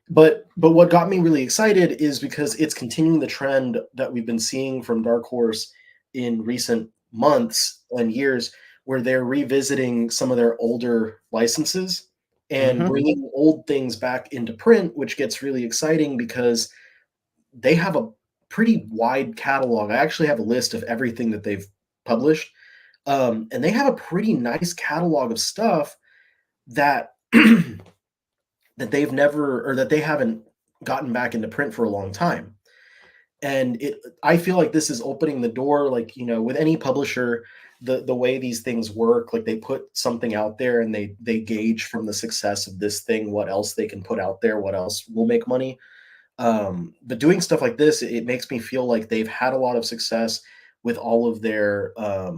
B: But what got me really excited is because it's continuing the trend that we've been seeing from Dark Horse in recent months and years, where they're revisiting some of their older licenses and
A: Mm-hmm.
B: bringing old things back into print, which gets really exciting because they have a pretty wide catalog. I actually have a list of everything that they've published, and they have a pretty nice catalog of stuff that that they've never or that they haven't gotten back into print for a long time. And I feel like this is opening the door, like, with any publisher, the way these things work, like they put something out there and they gauge from the success of this thing what else they can put out there, what else will make money. But doing stuff like this, it makes me feel like they've had a lot of success with all of their uh,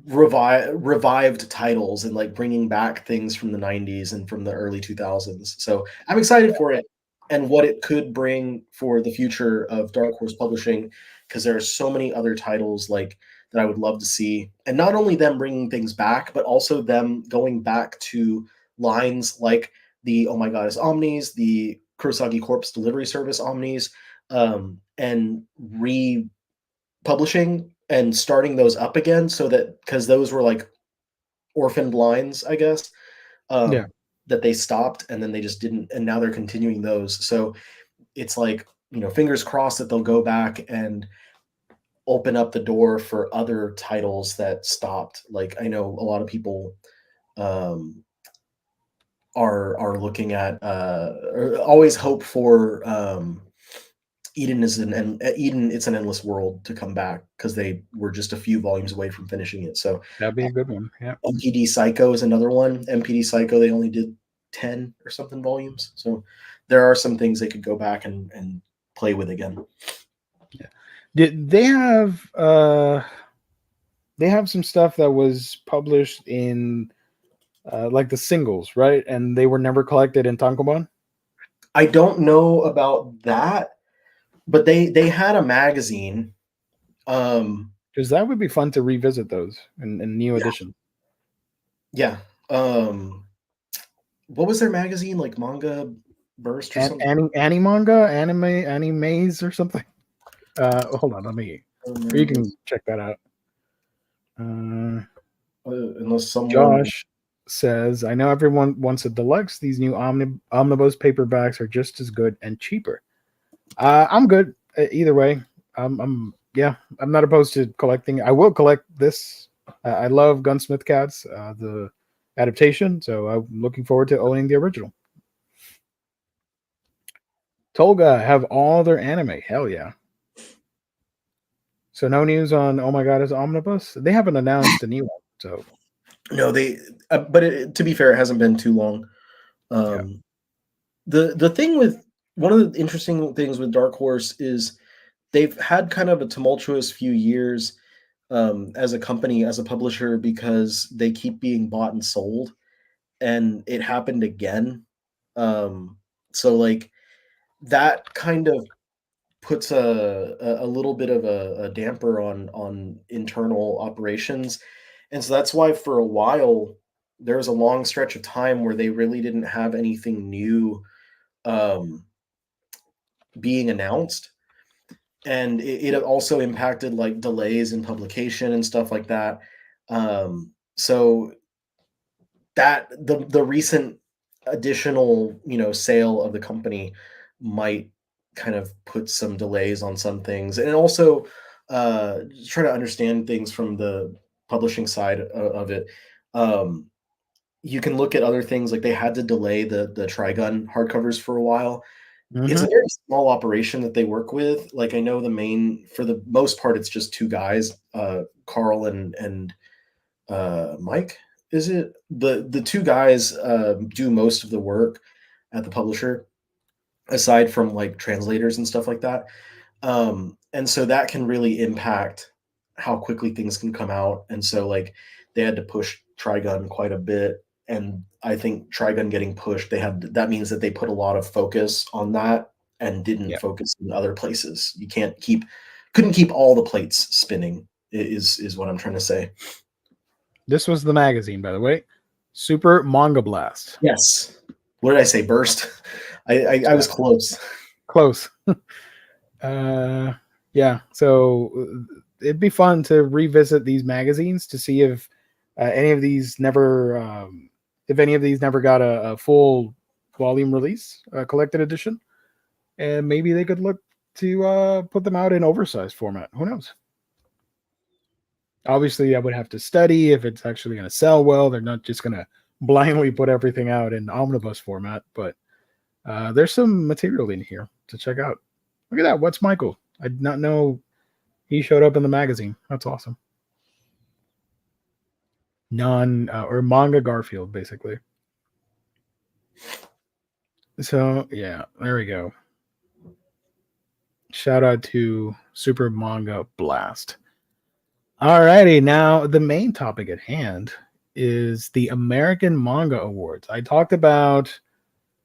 B: revived titles and like bringing back things from the 90s and from the early 2000s. So I'm excited for it and what it could bring for the future of Dark Horse Publishing, because there are so many other titles like that I would love to see, and not only them bringing things back, but also them going back to lines like the Oh My Goddess Omnis, the Kurosagi Corpse Delivery Service Omnis, and republishing and starting those up again, so that because those were like orphaned lines, I guess,
A: Yeah.
B: that they stopped and then they just didn't, and now they're continuing those. So it's like, fingers crossed that they'll go back and open up the door for other titles that stopped. Like I know a lot of people um, are looking at or always hope for Eden is Eden. It's an endless world to come back because they were just a few volumes away from finishing it. So
A: That'd be a good one. Yeah.
B: MPD Psycho is another one. MPD Psycho, they only did 10 or something volumes. So there are some things they could go back and play with again.
A: Yeah. Did they have some stuff that was published in like the singles, right? And they were never collected in Tankobon?
B: I don't know about that, but they had a magazine.
A: Because that would be fun to revisit those in new
B: Yeah,
A: edition.
B: yeah. What was their magazine, like Manga Burst or something?
A: Animes or something. Hold on, let me. Or you can check that out.
B: Unless someone.
A: Josh says, "I know everyone wants a deluxe. These new omnibus paperbacks are just as good and cheaper." I'm good either way. I'm not opposed to collecting. I will collect this. I love Gunsmith Cats, the adaptation, so I'm looking forward to owning the original. Tolga have all their anime. Hell yeah. So no news on Oh My God is Omnibus. They haven't announced a new one, so
B: No, they. But to be fair, it hasn't been too long.
A: yeah.
B: The thing with one of the interesting things with Dark Horse is they've had kind of a tumultuous few years as a company, as a publisher, because they keep being bought and sold, and it happened again. So like that kind of puts a little bit of a damper on internal operations, and so that's why for a while there was a long stretch of time where they really didn't have anything new um, being announced, and it also impacted like delays in publication and stuff like that. So that the recent additional sale of the company might kind of put some delays on some things, and also try to understand things from the publishing side of it. um, you can look at other things, like they had to delay the Trigun hardcovers for a while. It's a
A: Mm-hmm.
B: very small operation that they work with. Like I know for the most part, it's just two guys, Carl and Mike. Is it the two guys do most of the work at the publisher, aside from like translators and stuff like that. And so that can really impact how quickly things can come out. And so like they had to push Trigun quite a bit. And I think Trigun getting pushed, that means that they put a lot of focus on that and didn't
A: Yeah.
B: focus in other places. You couldn't keep all the plates spinning, is what I'm trying to say.
A: This was the magazine, by the way. Super Manga Blast.
B: Yes. What did I say? Burst? I was close.
A: Close. uh yeah, so it'd be fun to revisit these magazines to see if any of these never got a full volume release, collected edition, and maybe they could look to put them out in oversized format. Who knows? Obviously, I would have to study if it's actually going to sell well. They're not just going to blindly put everything out in omnibus format, but there's some material in here to check out. Look at that. What's Michael? I did not know he showed up in the magazine. That's awesome. Or manga Garfield, basically. So yeah, there we go. Shout out to Super Manga Blast. Alrighty, now the main topic at hand is the American Manga Awards. I talked about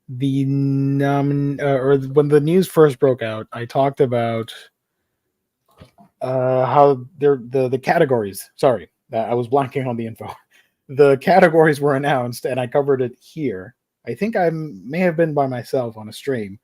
A: or when the news first broke out, I talked about how the categories. Sorry, I was blanking on the info. The categories were announced, and I covered it here. I think I may have been by myself on a stream,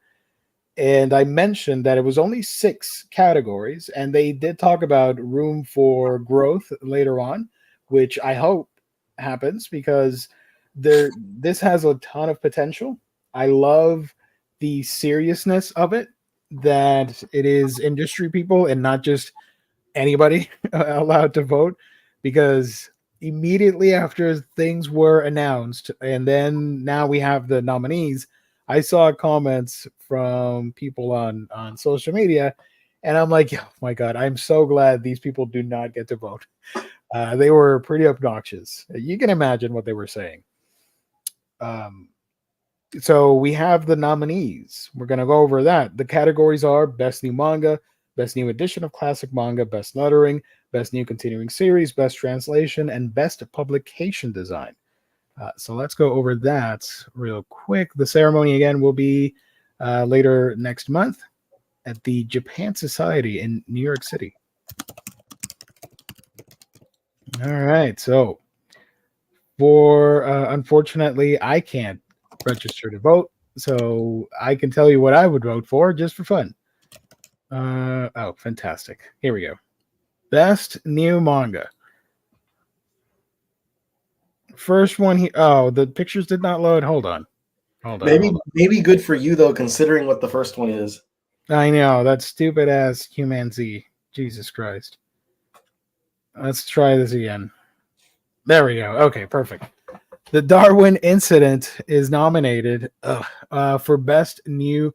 A: and I mentioned that it was only 6 categories, and they did talk about room for growth later on, which I hope happens because this has a ton of potential. I love the seriousness of it, that it is industry people and not just anybody allowed to vote, because immediately after things were announced, and then now we have the nominees, I saw comments from people on social media, and I'm like, oh my god, I'm so glad these people do not get to vote. They were pretty obnoxious. You can imagine what they were saying. Um, so we have the nominees. We're going to go over that. The categories are best new manga, best new edition of classic manga, best lettering, best new continuing series, best translation, and best publication design. So let's go over that real quick. The ceremony again will be later next month at the Japan Society in New York City. All right. So for unfortunately, I can't register to vote, so I can tell you what I would vote for just for fun. Oh, fantastic! Here we go. Best new manga. First one here. Oh, the pictures did not load. Hold on.
B: Maybe good for you though, considering what the first one is.
A: I know that stupid ass Human Z. Jesus Christ. Let's try this again. There we go. Okay, perfect. The Darwin Incident is nominated for best new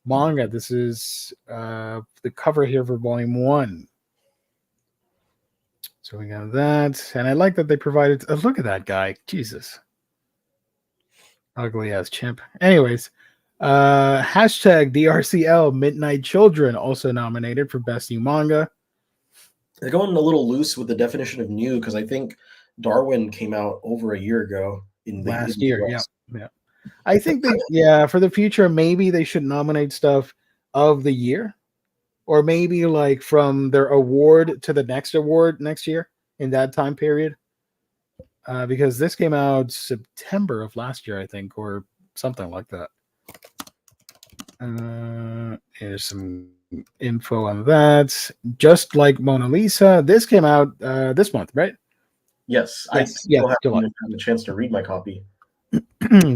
A: manga. This is the cover here for volume 1. So we got that, and I like that they provided. Look at that guy, Jesus, ugly ass chimp. Anyways, hashtag DRCL Midnight Children also nominated for best new manga.
B: They're going a little loose with the definition of new because I think Darwin came out over a year ago in
A: Last
B: the
A: year. Yeah,
B: US.
A: yeah. I think for the future, maybe they should nominate stuff of the year, or maybe like from their award to the next award next year in that time period. Because this came out September of last year, I think, or something like that. Here's some info on that. Just like Mona Lisa, this came out this month, right?
B: Yes, I
A: Yes,
B: still
A: July.
B: haven't had a chance to read my copy.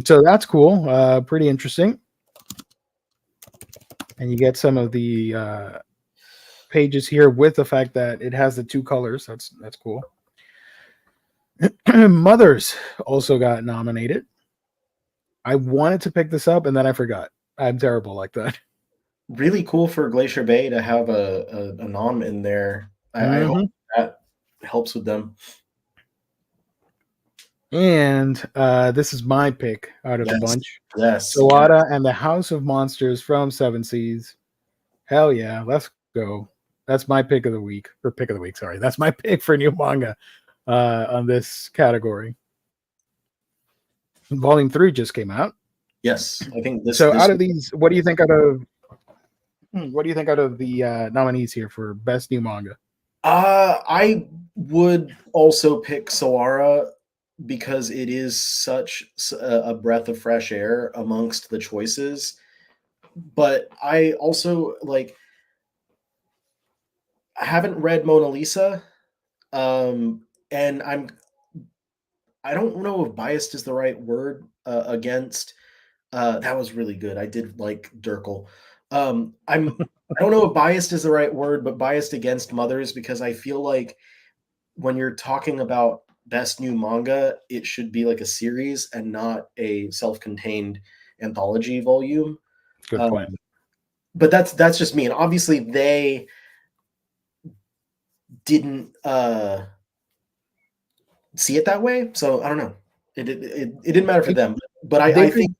A: So that's cool. Pretty interesting. And you get some of the pages here with the fact that it has the 2 colors. That's cool. Mothers also got nominated. I wanted to pick this up and then I forgot. I'm terrible like that.
B: Really cool for Glacier Bay to have a nom in there. I hope that helps with them.
A: And this is my pick out of the bunch.
B: Yes.
A: Sawada and the House of Monsters from Seven Seas. Hell yeah, let's go. That's my pick of the week. Or pick of the week, sorry. That's my pick for new manga on this category. Volume 3 just came out.
B: Yes, I think this.
A: So out of these, what do you think out of the nominees here for best new manga?
B: I would also pick Sawara because it is such a breath of fresh air amongst the choices. But I also I haven't read Mona Lisa, and I don't know if biased is the right word against. That was really good. I did like Dirkle. I don't know if biased is the right word, but biased against Mothers because I feel like when you're talking about best new manga, it should be like a series and not a self-contained anthology volume.
A: Good point.
B: But that's just me, and obviously they didn't see it that way. So I don't know. It didn't matter for them, but I think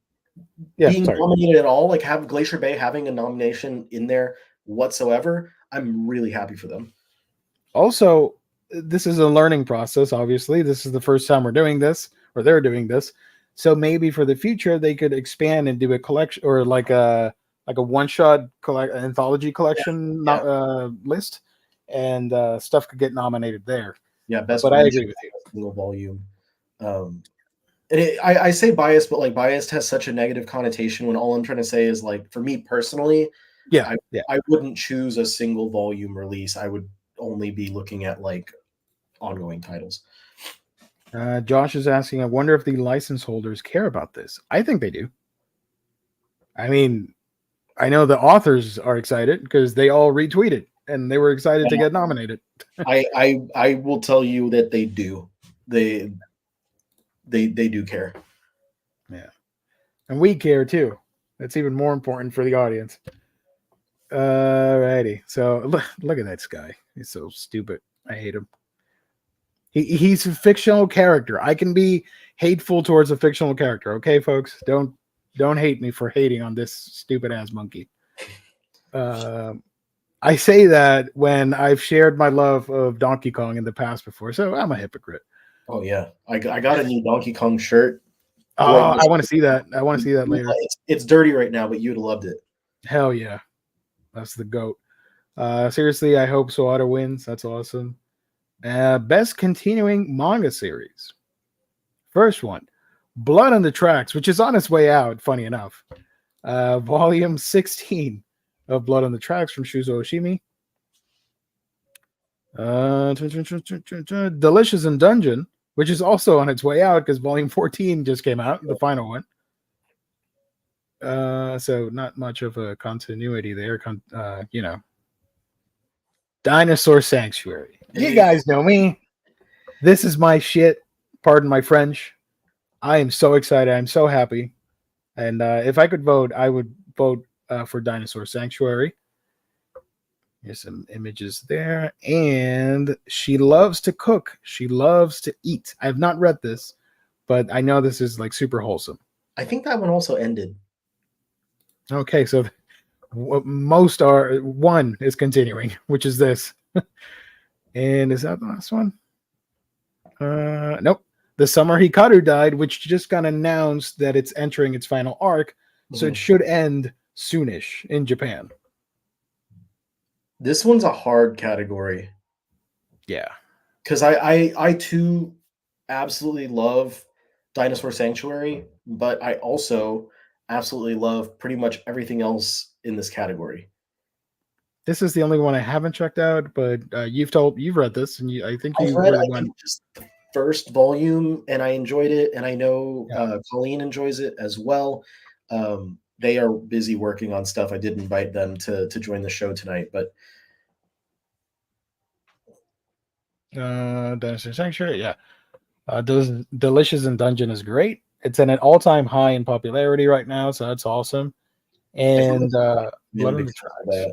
B: being nominated at all, like have Glacier Bay having a nomination in there whatsoever, I'm really happy for them.
A: Also, this is a learning process. Obviously, this is the first time we're doing this, or they're doing this. So maybe for the future, they could expand and do a collection, or like a one-shot anthology collection list, and stuff could get nominated there.
B: Yeah, best.
A: But I agree with you.
B: Single volume. I say biased, but like biased has such a negative connotation when all I'm trying to say is like for me personally, I wouldn't choose a single volume release. I would only be looking at like ongoing titles.
A: Josh is asking, I wonder if the license holders care about this. I think they do. I mean, I know the authors are excited because they all retweeted and they were excited to get nominated.
B: I will tell you that they do. they do care.
A: Yeah, and we care too. That's even more important for the audience. Alrighty, so look at that guy. He's so stupid. I hate him. He's a fictional character. I can be hateful towards a fictional character. Okay, folks, don't hate me for hating on this stupid ass monkey. I say that when I've shared my love of Donkey Kong in the past before, so I'm a hypocrite.
B: Oh yeah, I got a new Donkey Kong shirt.
A: Oh, I want to see that. I want to see that later.
B: It's dirty right now, but you'd have loved it.
A: Hell yeah, that's the GOAT. Seriously, I hope Sawada wins. That's awesome. Best continuing manga series. First one, Blood on the Tracks, which is on its way out. Funny enough, volume 16 of Blood on the Tracks from Shuzo Oshimi. Delicious in Dungeon, which is also on its way out because volume 14 just came out, the final one. So not much of a continuity there. You know, Dinosaur Sanctuary. You guys know me. This is my shit. Pardon my French. I am so excited. I'm so happy. And if I could vote, I would vote for Dinosaur Sanctuary. Here's some images there. And she loves to cook. She loves to eat. I have not read this, but I know this is like super wholesome.
B: I think that one also ended.
A: Okay, so most are, one is continuing, which is this. And is that the last one? Nope. The Summer Hikaru died, which just got announced that it's entering its final arc, so it should end soonish in Japan.
B: This one's a hard category.
A: Yeah.
B: Because I too absolutely love Dinosaur Sanctuary, but I also absolutely love pretty much everything else in this category.
A: This is the only one I haven't checked out, but you've read this, and I think you
B: read
A: the one.
B: Just the first volume, and I enjoyed it, and I know Colleen enjoys it as well. They are busy working on stuff. I did invite them to join the show tonight, but
A: Dinosaur Sanctuary, yeah. Delicious in Dungeon is great. It's at an all-time high in popularity right now, so that's awesome. And Blood on the Tracks.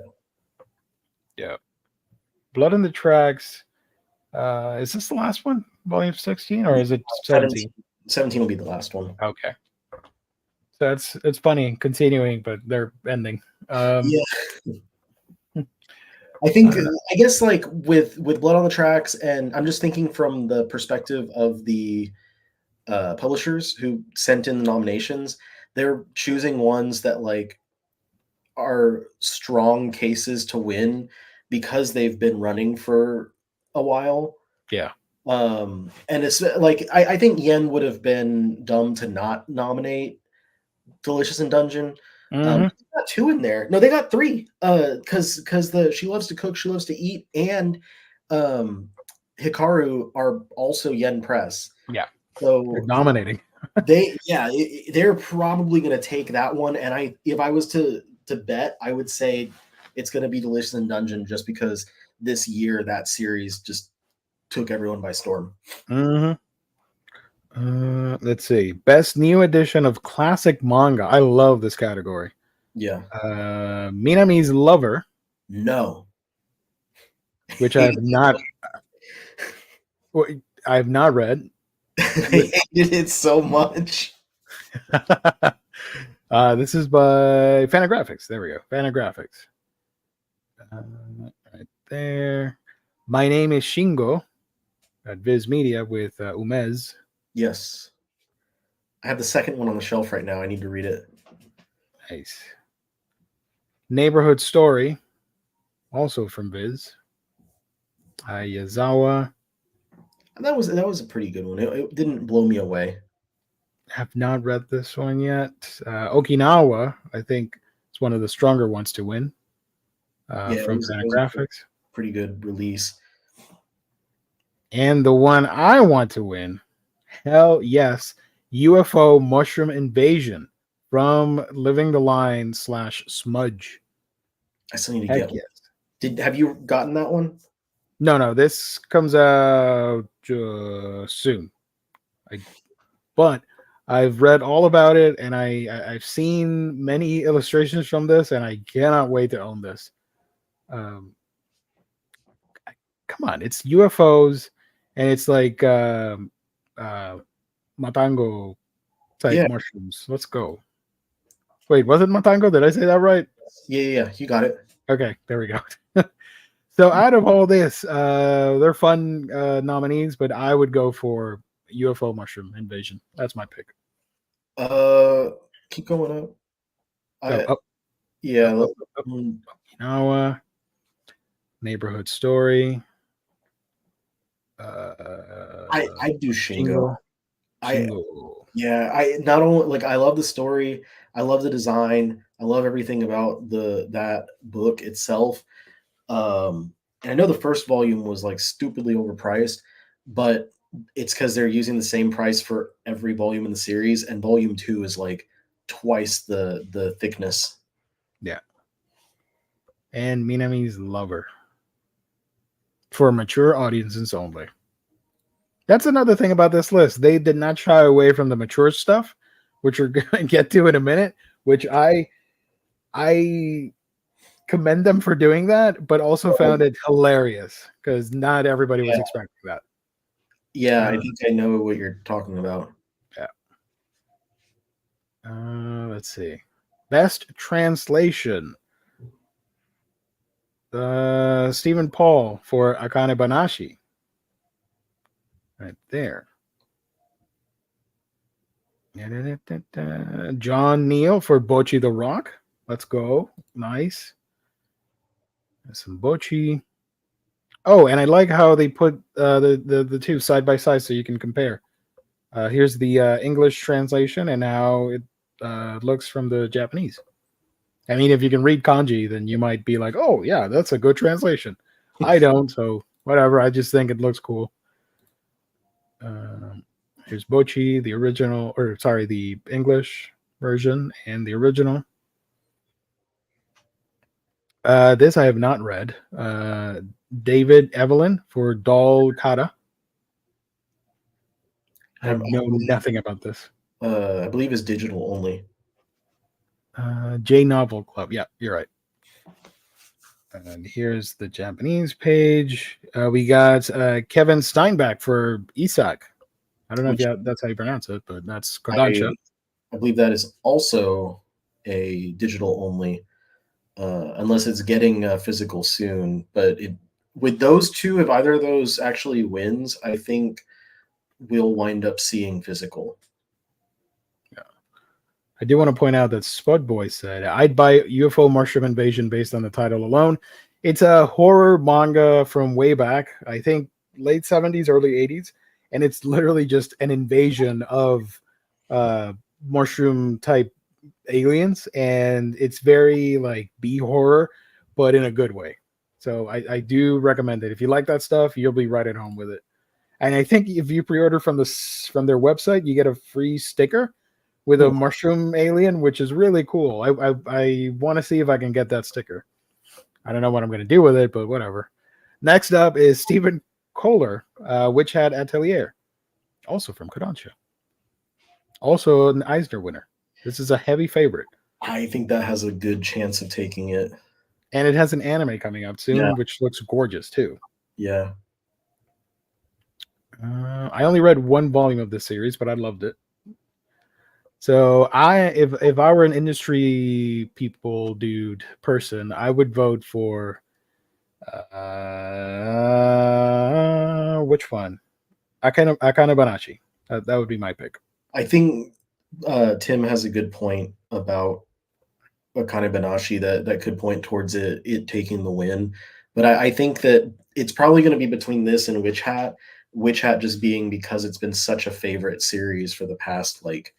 A: Yeah. Blood on the Tracks. Is this the last one? Volume 16? Or is it 17?
B: 17 will be the last one.
A: Okay. So it's funny continuing, but they're ending.
B: Yeah. I think I guess like with Blood on the Tracks, and I'm just thinking from the perspective of the publishers who sent in the nominations, they're choosing ones that like are strong cases to win because they've been running for a while.
A: Yeah.
B: And it's like I think Yen would have been dumb to not nominate Delicious in Dungeon. They got 2 in there. No, they got 3. Because She Loves to Cook, She Loves to Eat, and Hikaru are also Yen Press.
A: Yeah.
B: So
A: they're nominating.
B: They're probably going to take that one. And if I was to bet, I would say it's going to be Delicious in Dungeon, just because this year that series just took everyone by storm.
A: Let's see. Best new edition of classic manga. I love this category.
B: Yeah.
A: Minami's Lover.
B: No.
A: Which I have not. I have not read.
B: I hated it so much.
A: This is by Fantagraphics. There we go. Fantagraphics. Right there. My Name is Shingo at Viz Media with Umez.
B: Yes. I have the second one on the shelf right now. I need to read it.
A: Nice. Neighborhood Story, also from Viz. Yazawa.
B: That was a pretty good one. It didn't blow me away.
A: Have not read this one yet. Okinawa, I think it's one of the stronger ones to win. From Fantagraphics.
B: Pretty good release.
A: And the one I want to win, hell yes, UFO Mushroom Invasion from Living the Line / Smudge.
B: I still need to get one. Have you gotten that one?
A: No, this comes out soon. But I've read all about it, and I've seen many illustrations from this, and I cannot wait to own this. Um, Come on, it's UFOs, and it's like uh, matango type
B: Yeah,
A: mushrooms. Let's go. Wait, was it matango? Did I say that right?
B: yeah, you got it.
A: Okay, there we go. So out of all this, they're fun nominees, but I would go for UFO mushroom invasion. That's my pick.
B: Uh, keep going up.
A: Oh,
B: I
A: oh,
B: yeah.
A: oh, oh, oh, oh.
B: mm,
A: Okinawa, neighborhood story.
B: I do Shingo.
A: Shingo.
B: I
A: Shingo.
B: Yeah, I not only like I love the story, I love the design, I love everything about the that book itself. And I know the first volume was like stupidly overpriced, but it's because they're using the same price for every volume in the series, and volume two is like twice the thickness.
A: Yeah. And Minami's lover. For mature audiences only. That's another thing about this list. They did not shy away from the mature stuff, which we're going to get to in a minute, which I commend them for doing that, but also found it hilarious because not everybody was
B: Yeah,
A: expecting that.
B: yeah, I think I know what you're talking about.
A: Yeah. Let's see. Best translation. Stephen Paul for Akane Banashi. Right there. John Neal for Bochi the Rock. Let's go. Nice. Some Bochi. Oh, and I like how they put the two side by side so you can compare. Here's the English translation and how it looks from the Japanese. I mean, if you can read kanji, then you might be like, "Oh, yeah, that's a good translation." I don't, so whatever. I just think it looks cool. Here's Bochi, the original, or sorry, the English version and the original. This I have not read. David Evelyn for Doll Kata. I
B: I
A: know
B: believe
A: nothing about this.
B: I believe it's digital only.
A: J Novel Club. Yeah, you're right. And here's the Japanese page. We got Kevin Steinbeck for Isak. I don't know if
B: Which
A: that's how you pronounce it, but that's
B: I
A: Kodansha.
B: I believe that is also a digital only, unless it's getting physical soon. But with those two, if either of those actually wins, I think we'll wind up seeing physical.
A: Yeah. I do want to point out that Spud Boy said, I'd buy UFO Mushroom Invasion based on the title alone. It's a horror manga from way back, I think late 70s, early 80s. And it's literally just an invasion of mushroom type aliens. And it's very like B horror, but in a good way. So I do recommend it. If you like that stuff, you'll be right at home with it. And I think if you pre-order from their website, you get a free sticker with a
B: Hmm.
A: mushroom alien, which is really cool. I want to see if I can get that sticker. I don't know what I'm going to do with it, but whatever. Next up is Stephen Kohler, Witch Hat Atelier, also from Kodansha. Also an Eisner winner. This is a heavy favorite.
B: I think that has a good chance of taking it.
A: And it has an anime coming out
B: Yeah,
A: soon, which looks gorgeous too.
B: yeah.
A: I only read one volume of this series, but I loved it. So if I were an industry people dude person, I would vote for which one? Akane Banashi. That would be my pick.
B: I think Tim has a good point about Akane Banashi that could point towards it taking the win. But I think that it's probably going to be between this and Witch Hat. Witch Hat just being because it's been such a favorite series for the past like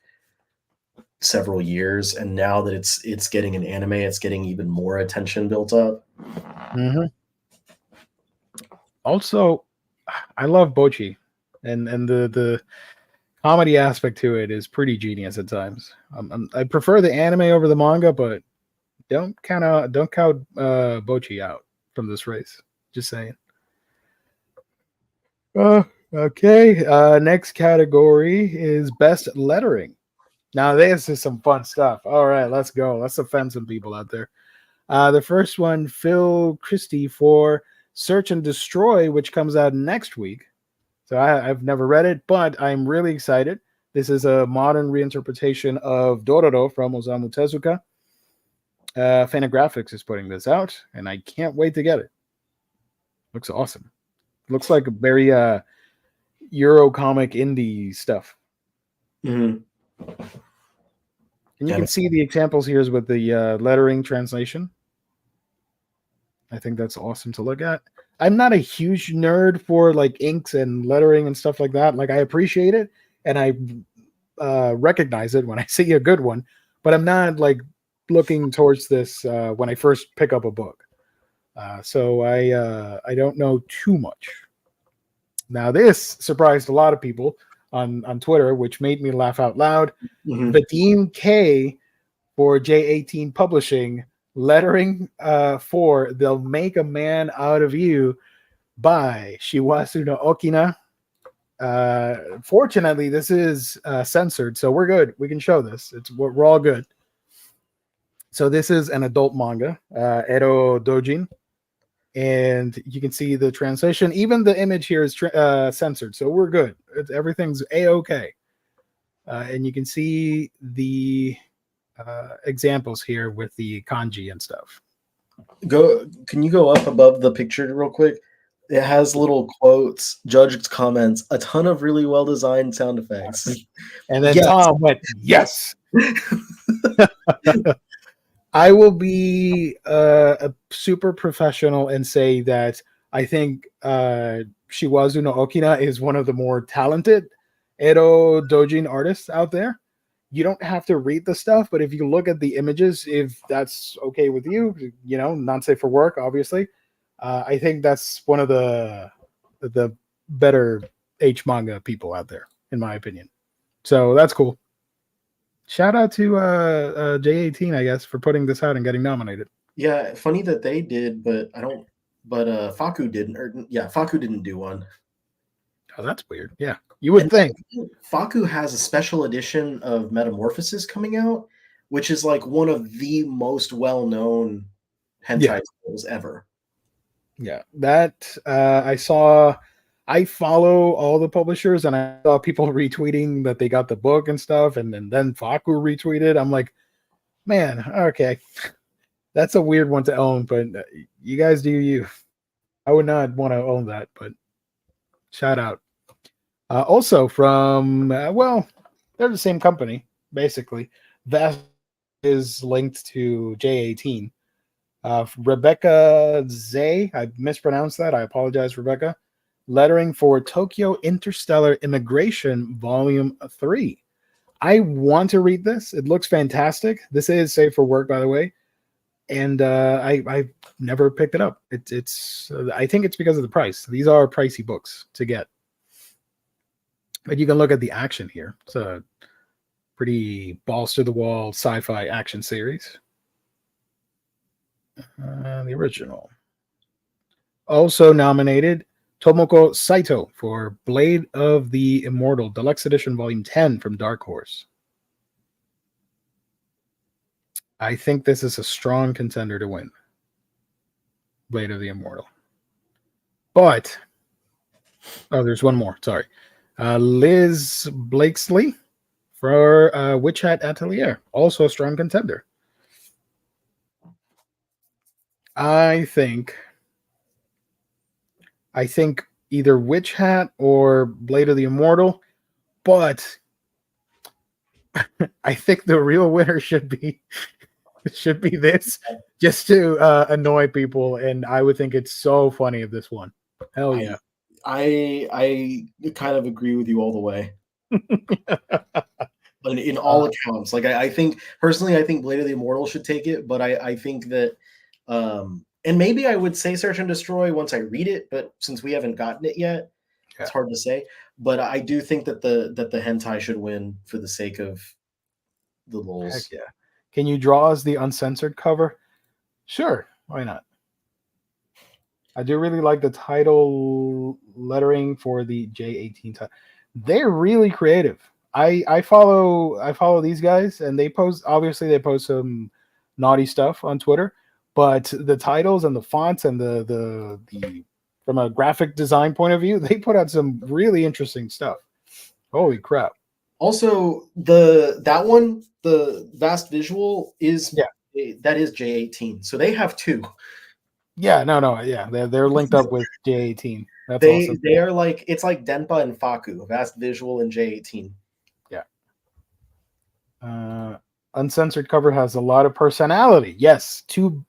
B: several years, and now that it's getting an anime, it's getting even more attention built up.
A: Mm-hmm. Also, I love Bochi, and the comedy aspect to it is pretty genius at times. I prefer the anime over the manga, but don't count Bochi out from this race. Just saying. Okay. Next category is best lettering. Now this is some fun stuff. All right, let's go. Let's offend some people out there. The first one, Phil Christie for Search and Destroy, which comes out next week. So I've never read it, but I'm really excited. This is a modern reinterpretation of Dororo from Osamu Tezuka. Fantagraphics is putting this out, and I can't wait to get it. Looks awesome. Looks like a very Euro comic indie stuff.
B: Mm-hmm.
A: And you can see the examples here with the lettering translation. I think that's awesome to look at. I'm not a huge nerd for like inks and lettering and stuff like that. Like I appreciate it and I recognize it when I see a good one, but I'm not like looking towards this when I first pick up a book. So I don't know too much. Now this surprised a lot of people on Twitter, which made me laugh out loud.
B: Mm-hmm.
A: Vadim K for J18 Publishing lettering for They'll Make a Man Out of You by Shiwasu no Okina. Fortunately, this is censored, so we're good. We can show this. We're all good. So this is an adult manga, Edo Dojin, and you can see the translation. Even the image here is censored, so we're good. Everything's a-okay. And you can see the examples here with the kanji and stuff.
B: Can you go up above the picture real quick? It has little quotes, judge's comments, a ton of really well designed sound effects.
A: And then Tom went, yes. I will be a super professional and say that I think Shiwazu no Okina is one of the more talented Edo Dojin artists out there. You don't have to read the stuff, but if you look at the images, if that's okay with you, not safe for work, obviously. I think that's one of the better H manga people out there, in my opinion. So that's cool. Shout out to J18, I guess, for putting this out and getting nominated.
B: Yeah, funny that they did, but Faku didn't. Faku didn't do one.
A: Oh, that's weird. Yeah, you would think.
B: Faku has a special edition of Metamorphosis coming out, which is like one of the most well-known hentai titles ever.
A: Yeah, that I saw. I follow all the publishers, and I saw people retweeting that they got the book and stuff, and then Faku retweeted. I'm like, man, okay, that's a weird one to own, but you guys do you. I would not want to own that, but shout out. Also from they're the same company basically. Vast is linked to J18. Rebecca Zay, I mispronounced that. I apologize, Rebecca. Lettering for Tokyo Interstellar Immigration Volume 3. I want to read this. It looks fantastic. This is safe for work, by the way. And I never picked it up. It's I think it's because of the price. These are pricey books to get. But you can look at the action here. It's a pretty balls to the wall sci-fi action series. The original. Also nominated Tomoko Saito for Blade of the Immortal Deluxe Edition Volume 10 from Dark Horse. I think this is a strong contender to win. Blade of the Immortal. But, there's one more. Sorry. Liz Blakesley for Witch Hat Atelier. Also a strong contender. I think either Witch Hat or Blade of the Immortal, but I think the real winner should be this, just to annoy people, and I would think it's so funny if this one. Hell yeah.
B: I kind of agree with you all the way. in all accounts. Like I think personally, I think Blade of the Immortal should take it, but I think that and maybe I would say Search and Destroy once I read it, but since we haven't gotten it yet, it's hard to say. But I do think that the hentai should win for the sake of the lols.
A: Heck yeah. Can you draw us the uncensored cover? Sure, why not? I do really like the title lettering for the J18 title. They're really creative. I follow these guys, and they post some naughty stuff on Twitter, but the titles and the fonts and the from a graphic design point of view, they put out some really interesting stuff. Holy crap.
B: Also, that one, the Vast Visual is that is J18. So they have two.
A: Yeah, no, yeah, they're linked up with J18. That's
B: They
A: awesome.
B: they are like, it's like Denpa and Faku, Vast Visual and J18.
A: Yeah. Uncensored cover has a lot of personality. Yes, two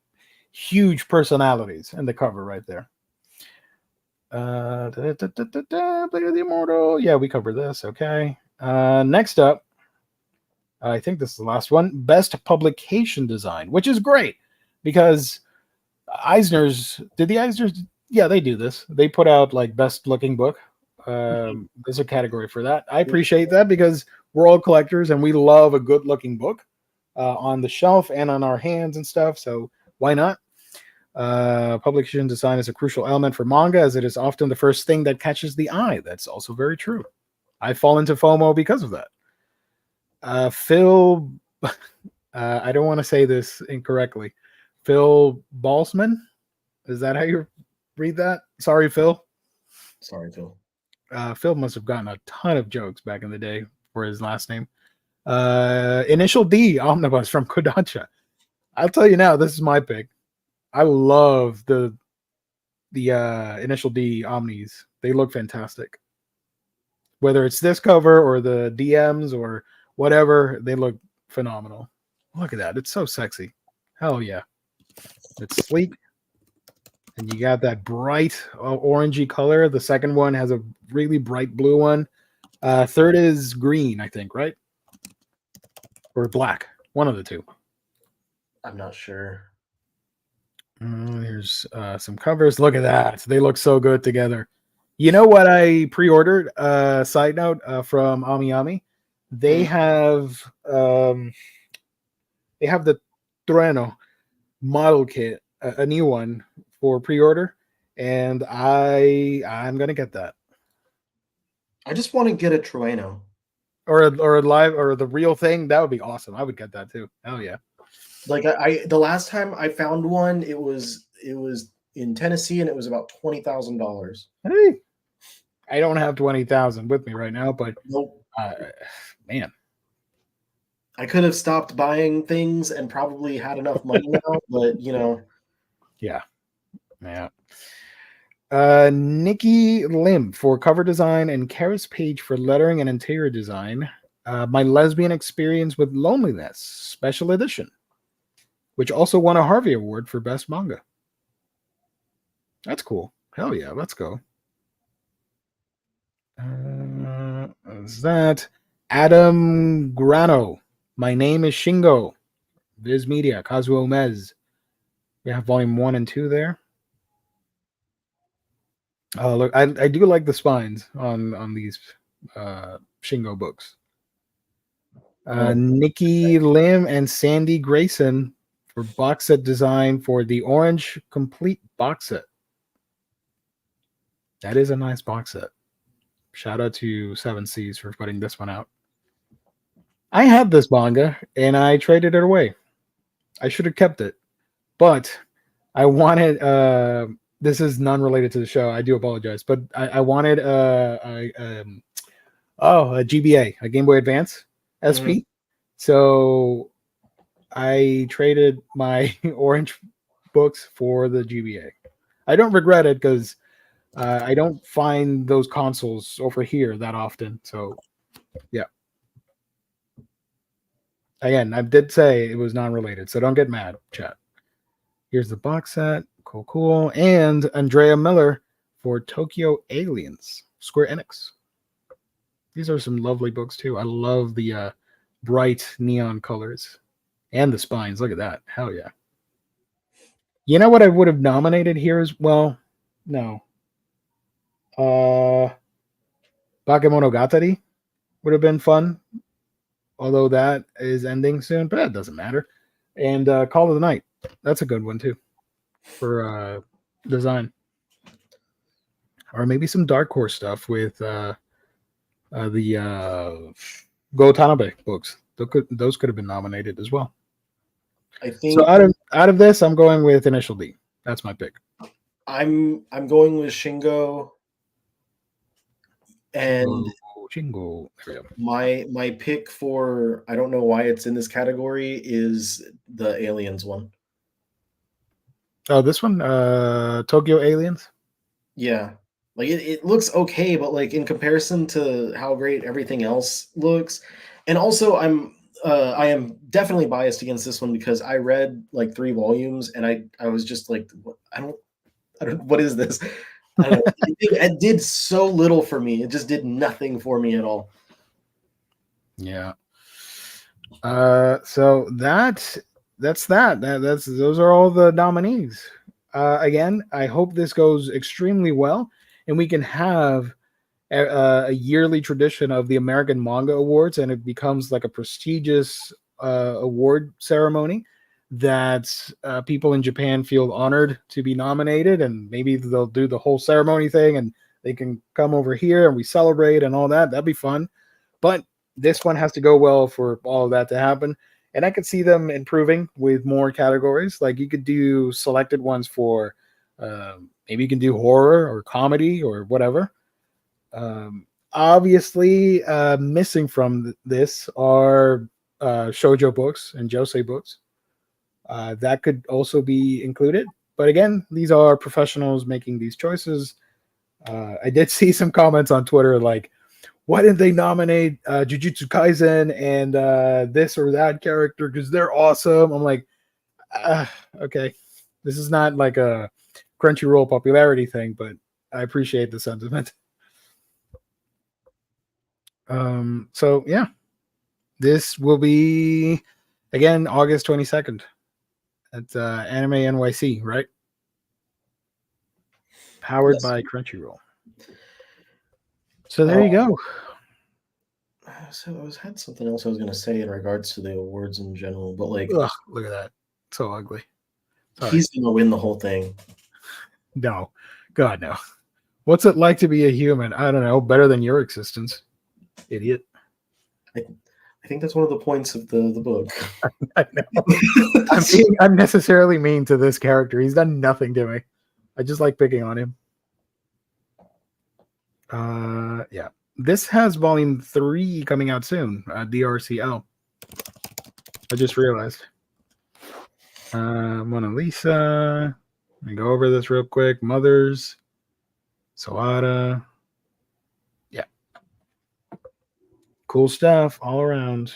A: huge personalities in the cover right there. Blade of the Immortal. Yeah, we covered this. Okay. Next up, I think this is the last one. Best publication design, which is great because Eisner's. Did the Eisner's? Yeah, they do this. They put out like best looking book. There's a category for that. I appreciate that because we're all collectors and we love a good looking book on the shelf and on our hands and stuff. So why not? Publication design is a crucial element for manga as it is often the first thing that catches the eye. That's also very true. I fall into FOMO because of that. Phil, I don't want to say this incorrectly. Phil Balsman, is that how you read that? Sorry, Phil.
B: Sorry, Phil.
A: Phil must have gotten a ton of jokes back in the day for his last name. Initial D Omnibus from Kodansha. I'll tell you now, this is my pick. I love the Initial D Omnis. They look fantastic. Whether it's this cover or the DMs or whatever, they look phenomenal. Look at that. It's so sexy. Hell yeah. It's sleek. And you got that bright orangey color. The second one has a really bright blue one. Third is green, I think, right? Or black. One of the two.
B: I'm not sure.
A: Here's some covers. Look at that. They look so good together. You know what I pre-ordered? Side note from Ami. They have the Trueno model kit, a new one for pre-order, and I'm gonna get that.
B: I just want to get a Trueno.
A: Or a live or the real thing. That would be awesome. I would get that too. Hell yeah.
B: Like I the last time I found one, it was in Tennessee and it was about $20,000.
A: Hey, I don't have 20,000 with me right now, but
B: Nope.
A: Man,
B: I could have stopped buying things and probably had enough money now, but
A: yeah. Nikki Lim for cover design and Karis Page for lettering and interior design. My lesbian experience with loneliness, special edition, which also won a Harvey Award for best manga. That's cool. Hell yeah, let's go. Is that Adam Grano? My name is Shingo. Viz Media, Kazuo Mez. We have volume 1 and 2 there. Oh, look, I do like the spines on these Shingo books. Nikki Lim and Sandy Grayson for box set design for the Orange Complete box set. That is a nice box set. Shout out to 7Cs for putting this one out. I had this manga and I traded it away. I should have kept it, but I wanted. This is non-related to the show. I do apologize, but I wanted a GBA, a Game Boy Advance SP. So I traded my orange books for the GBA. I don't regret it because I don't find those consoles over here that often. So yeah. Again, I did say it was non-related, so don't get mad, chat. Here's the box set. Cool. And Andrea Miller for Tokyo Aliens, Square Enix. These are some lovely books, too. I love the bright neon colors and the spines. Look at that. Hell yeah. You know what I would have nominated here as well? No. Bakemonogatari would have been fun. Although that is ending soon, but that doesn't matter. And Call of the Night. That's a good one, too, for design. or maybe some Dark Horse stuff with the Go Tanabe books. Those could have been nominated as well.
B: I
A: So
B: think
A: out of this, I'm going with Initial D. That's my pick.
B: I'm going with Shingo, and
A: Shingo. There we go.
B: my pick for, I don't know why it's in this category, is the Aliens one.
A: Oh, this one, Tokyo Aliens.
B: Yeah. Like it looks okay, but like in comparison to how great everything else looks, and also I am definitely biased against this one because I read like 3 volumes and I was just like, I don't, what is this? I don't know. It did so little for me. It just did nothing for me at all.
A: Yeah. So that's those are all the nominees. Again, I hope this goes extremely well, and we can have a yearly tradition of the American Manga Awards, and it becomes like a prestigious award ceremony that people in Japan feel honored to be nominated, and maybe they'll do the whole ceremony thing, and they can come over here and we celebrate and all that. That'd be fun, but this one has to go well for all of that to happen. And I could see them improving with more categories. Like you could do selected ones for maybe you can do horror or comedy or whatever. Obviously, missing from this are shojo books and josei books. That could also be included. But again, these are professionals making these choices. I did see some comments on Twitter like, why didn't they nominate Jujutsu Kaisen and this or that character because they're awesome? I'm like, okay, this is not like a Crunchyroll popularity thing, but I appreciate the sentiment. So yeah, this will be again August 22nd at Anime NYC, right? Powered
B: Yes.
A: by Crunchyroll. So there you go.
B: So I had something else I was going to say in regards to the awards in general, but like,
A: Ugh, look at that, so ugly. Sorry.
B: he's going to win the whole thing.
A: No, God no. What's it like to be a human? I don't know. Better than your existence, idiot.
B: I think that's one of the points of the book.
A: I know. I'm being unnecessarily mean to this character. He's done nothing to me. I just like picking on him. Yeah. This has volume 3 coming out soon. DRCL. I just realized. Mona Lisa. Let me go over this real quick. Mothers. Sawada. Yeah. Cool stuff all around.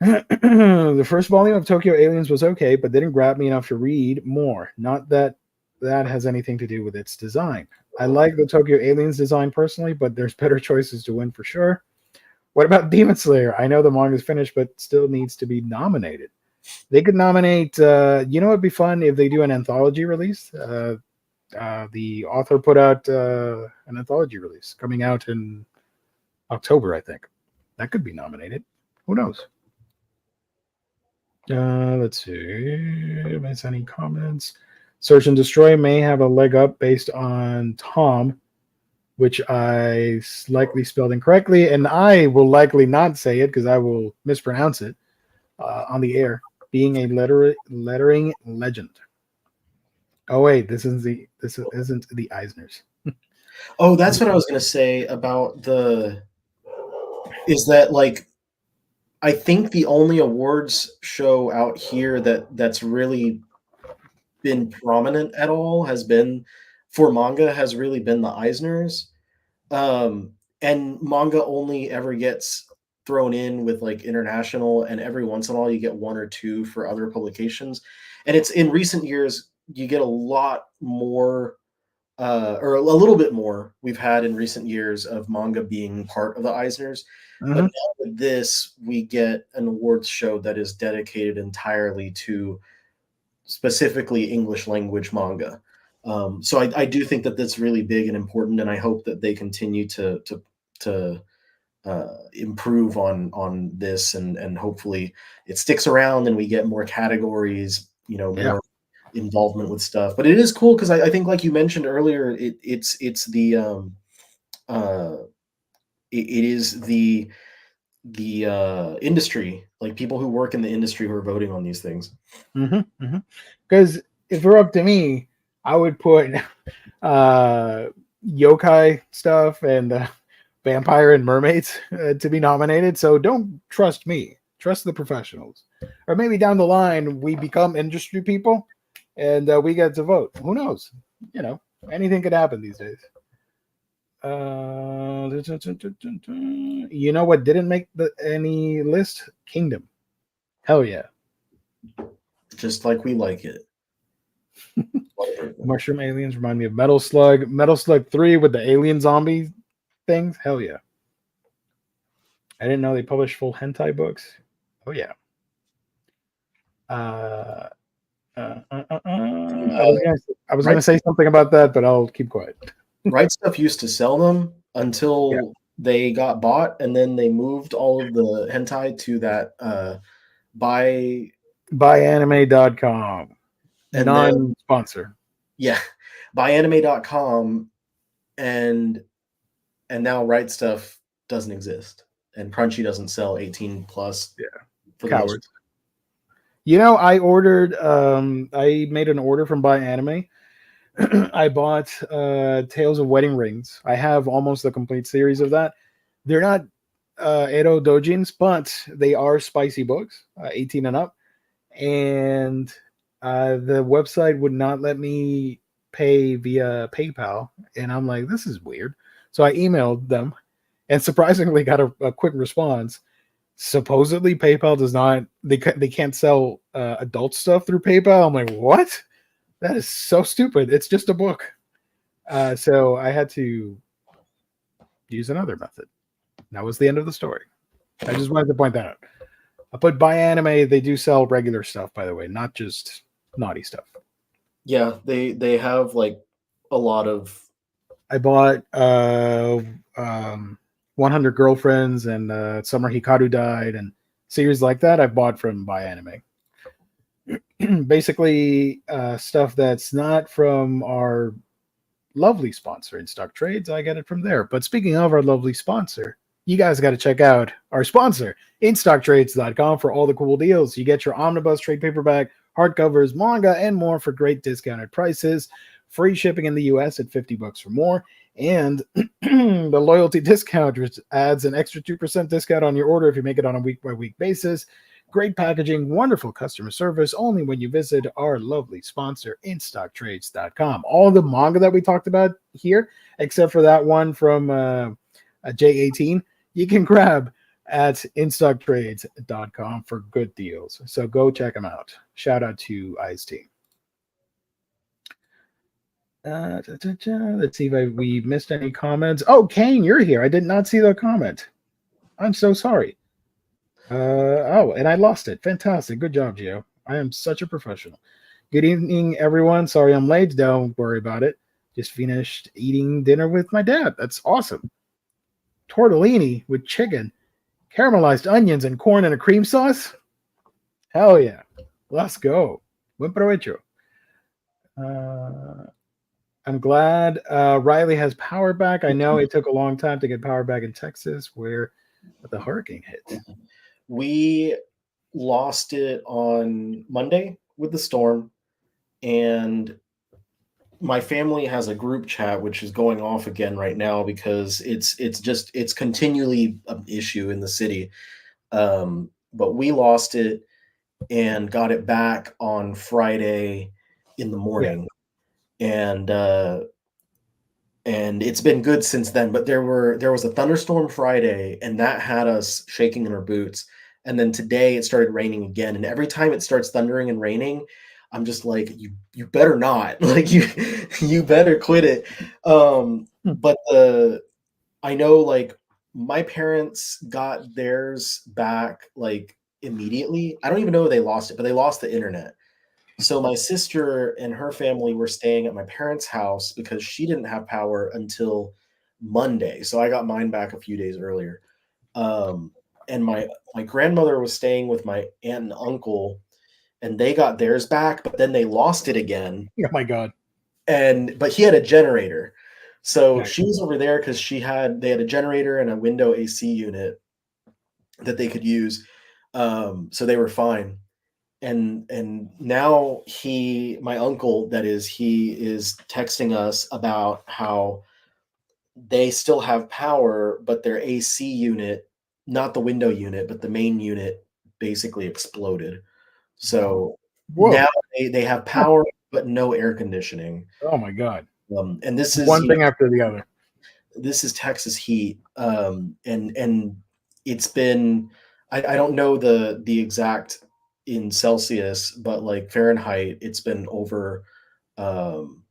A: The first volume of Tokyo Aliens was okay, but didn't grab me enough to read more. Not that that has anything to do with its design. I like the Tokyo Aliens design personally, but there's better choices to win for sure. What about Demon Slayer? I know the manga's finished, but still needs to be nominated. They could nominate. You know, it'd be fun if they do an anthology release. The author put out an anthology release coming out in October, I think. That could be nominated. Who knows? Let's see. Miss any comments? Search and Destroy may have a leg up based on Tom, which I likely spelled incorrectly, and I will likely not say it because I will mispronounce it on the air. Being a lettering legend. Oh wait, this isn't the Eisners.
B: Oh, that's what I was going to say about is that like, I think the only awards show out here that's really been prominent at all has been for manga has really been the Eisners. And manga only ever gets thrown in with like international, and every once in a while you get 1 or 2 for other publications. And it's in recent years you get a lot more or a little bit more we've had in recent years of manga being part of the Eisners. But now with this, we get an awards show that is dedicated entirely to specifically English language manga. So I do think that that's really big and important, and I hope that they continue to improve on this, and hopefully it sticks around and we get more categories, you know,
A: Yeah.
B: involvement with stuff. But it is cool because I think, like you mentioned earlier, it's the uh, it is the industry, like people who work in the industry who are voting on these things.
A: Because if it were up to me, I would put yokai stuff and vampire and mermaids to be nominated. So don't trust me. Trust the professionals. Or maybe down the line we become industry people and we get to vote. Who knows? You know, anything could happen these days. You know what didn't make any list? Kingdom. Hell yeah.
B: Just like we like it.
A: Mushroom aliens remind me of Metal Slug. Metal Slug 3 with the alien zombie things. Hell yeah. I didn't know they published full hentai books. Oh yeah. I was gonna say something about that, but I'll keep quiet.
B: Right Stuff used to sell them until they got bought, and then they moved all of the hentai to that
A: Byanime.com.
B: and
A: Non-sponsor.
B: Yeah, byanime.com, and now Right Stuff doesn't exist, and Crunchy doesn't sell 18 plus.
A: Yeah,
B: for
A: cowards. You know, I ordered. I made an order from Buy Anime. I bought Tales of Wedding Rings. I have almost the complete series of that. They're not Edo Dojins, but they are spicy books, 18 and up. And the website would not let me pay via PayPal. And I'm like, this is weird. So I emailed them and surprisingly got a quick response. Supposedly PayPal does not, they can't sell adult stuff through PayPal. I'm like, what? That is so stupid. It's just a book. So I had to use another method. That was the end of the story. I just wanted to point that out. But Buy Anime, they do sell regular stuff, by the way, not just naughty stuff.
B: Yeah, they have like a lot of.
A: I bought 100 Girlfriends and Summer Hikaru Died and series like that. I bought from Buy Anime. Basically, stuff that's not from our lovely sponsor In Stock Trades. I get it from there. But speaking of our lovely sponsor, you guys got to check out our sponsor, InStockTrades.com, for all the cool deals. You get your omnibus trade paperback, hardcovers, manga, and more for great discounted prices. Free shipping in the US at $50 or more. And the loyalty discount, which adds an extra 2% discount on your order if you make it on a week-by-week basis. Great packaging, wonderful customer service, only when you visit our lovely sponsor, InStockTrades.com. All the manga that we talked about here, except for that one from J18, you can grab at InStockTrades.com for good deals. So go check them out. Shout out to Ice Team. Let's see if we missed any comments. Oh, Kane, you're here. I did not see the comment. I'm so sorry. And I lost it. Fantastic. Good job, Gio. I am such a professional. Good evening, everyone. Sorry I'm late. Don't worry about it. Just finished eating dinner with my dad. That's awesome. Tortellini with chicken, caramelized onions, and corn and a cream sauce. Hell yeah. Let's go. Buen provecho. I'm glad Riley has power back. I know it took a long time to get power back in Texas where the hurricane hit.
B: We lost it on Monday with the storm, and my family has a group chat which is going off again right now because it's continually an issue in the city. But we lost it and got it back on Friday in the morning. Yeah. And it's been good since then, but there was a thunderstorm Friday and that had us shaking in our boots. And then today it started raining again. And every time it starts thundering and raining, I'm just like, you better not. Like you better quit it. But I know like my parents got theirs back like immediately. I don't even know if they lost it, but they lost the internet. So my sister and her family were staying at my parents' house because she didn't have power until Monday. So I got mine back a few days earlier. And my grandmother was staying with my aunt and uncle, and they got theirs back, but then they lost it again.
A: Oh my god.
B: But he had a generator. So
A: Okay.
B: she was over there because they had a generator and a window AC unit that they could use. So they were fine. And now my uncle, that is, he is texting us about how they still have power, but their AC unit, not the window unit, but the main unit, basically exploded. So now
A: Whoa.
B: they have
A: Huh.
B: power, but no air conditioning.
A: Oh my god.
B: And this is,
A: One thing after the other.
B: this is Texas heat, and it's been, I don't know the exact in Celsius, but like Fahrenheit, it's been um,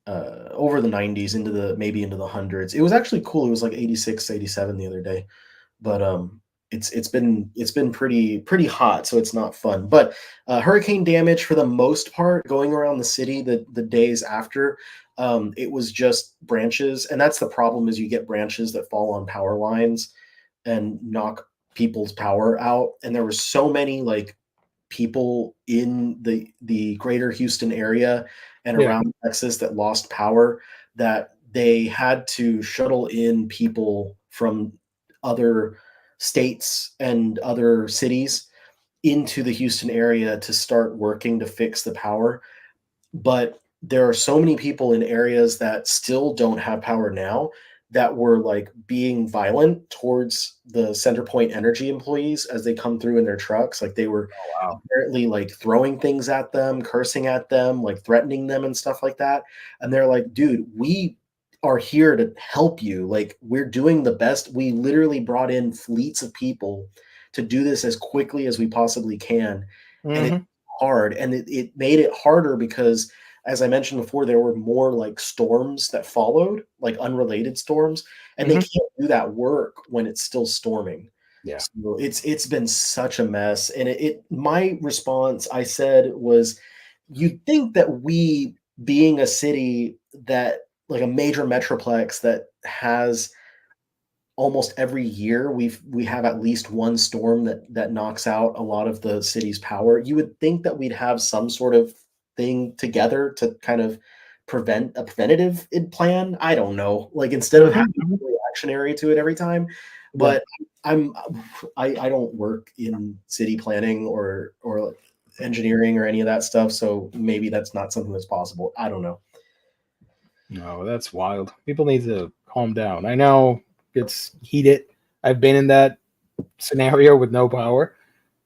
B: over the 90s, into the maybe into the hundreds. It was actually cool. It was like 86, 87 the other day, but it's been pretty hot, so it's not fun. But hurricane damage for the most part, going around the city the days after, it was just branches, and that's the problem, is you get branches that fall on power lines and knock people's power out. And there were so many like people in the greater Houston area and
A: Yeah.
B: around Texas that lost power, that they had to shuttle in people from other states and other cities into the Houston area to start working to fix the power. But there are so many people in areas that still don't have power now, that were like being violent towards the Centerpoint Energy employees as they come through in their trucks. Like, they were
A: Oh, wow.
B: apparently like throwing things at them, cursing at them, like threatening them and stuff like that. And they're like, dude, we are here to help you. Like, we're doing the best. We literally brought in fleets of people to do this as quickly as we possibly can. And it's
A: Hmm.
B: hard. And it made it harder because, as I mentioned before, there were more like storms that followed, like unrelated storms, and they
A: Hmm.
B: can't do that work when it's still storming.
A: Yeah.
B: So it's been such a mess. And my response, I said, was, you'd think that we, being a city that, like a major metroplex that has almost every year, we have at least one storm that knocks out a lot of the city's power. You would think that we'd have some sort of thing together to kind of prevent a preventative plan. I don't know, like, instead of having
A: Hmm.
B: a reactionary to it every time.
A: Yeah.
B: But I'm I don't work in city planning or like engineering or any of that stuff, so maybe that's not something that's possible. I don't know.
A: No, that's wild. People need to calm down. I know it's heated. I've been in that scenario with no power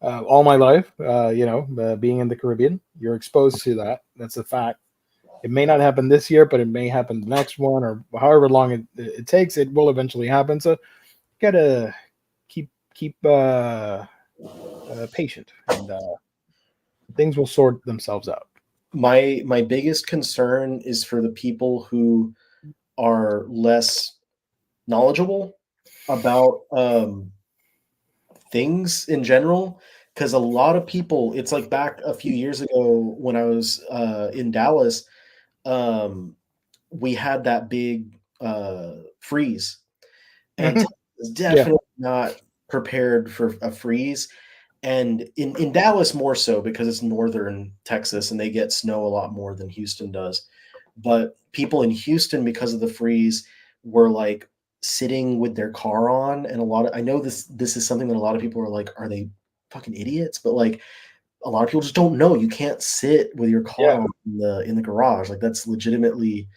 A: all my life. Being in the Caribbean, you're exposed to that. That's a fact. It may not happen this year, but it may happen the next one, or however long it takes. It will eventually happen. So you gotta keep patient, and things will sort themselves out.
B: My biggest concern is for the people who are less knowledgeable about things in general, because a lot of people, it's like back a few years ago when I was in Dallas, um, we had that big freeze, and
A: Hmm.
B: Texas is
A: Yeah.
B: definitely not prepared for a freeze. And in Dallas more so, because it's northern Texas and they get snow a lot more than Houston does. But people in Houston, because of the freeze, were like sitting with their car on, and I know this is something that a lot of people are like, are they fucking idiots? But like, a lot of people just don't know you can't sit with your
A: Yeah.
B: car on in the garage. Like, that's legitimately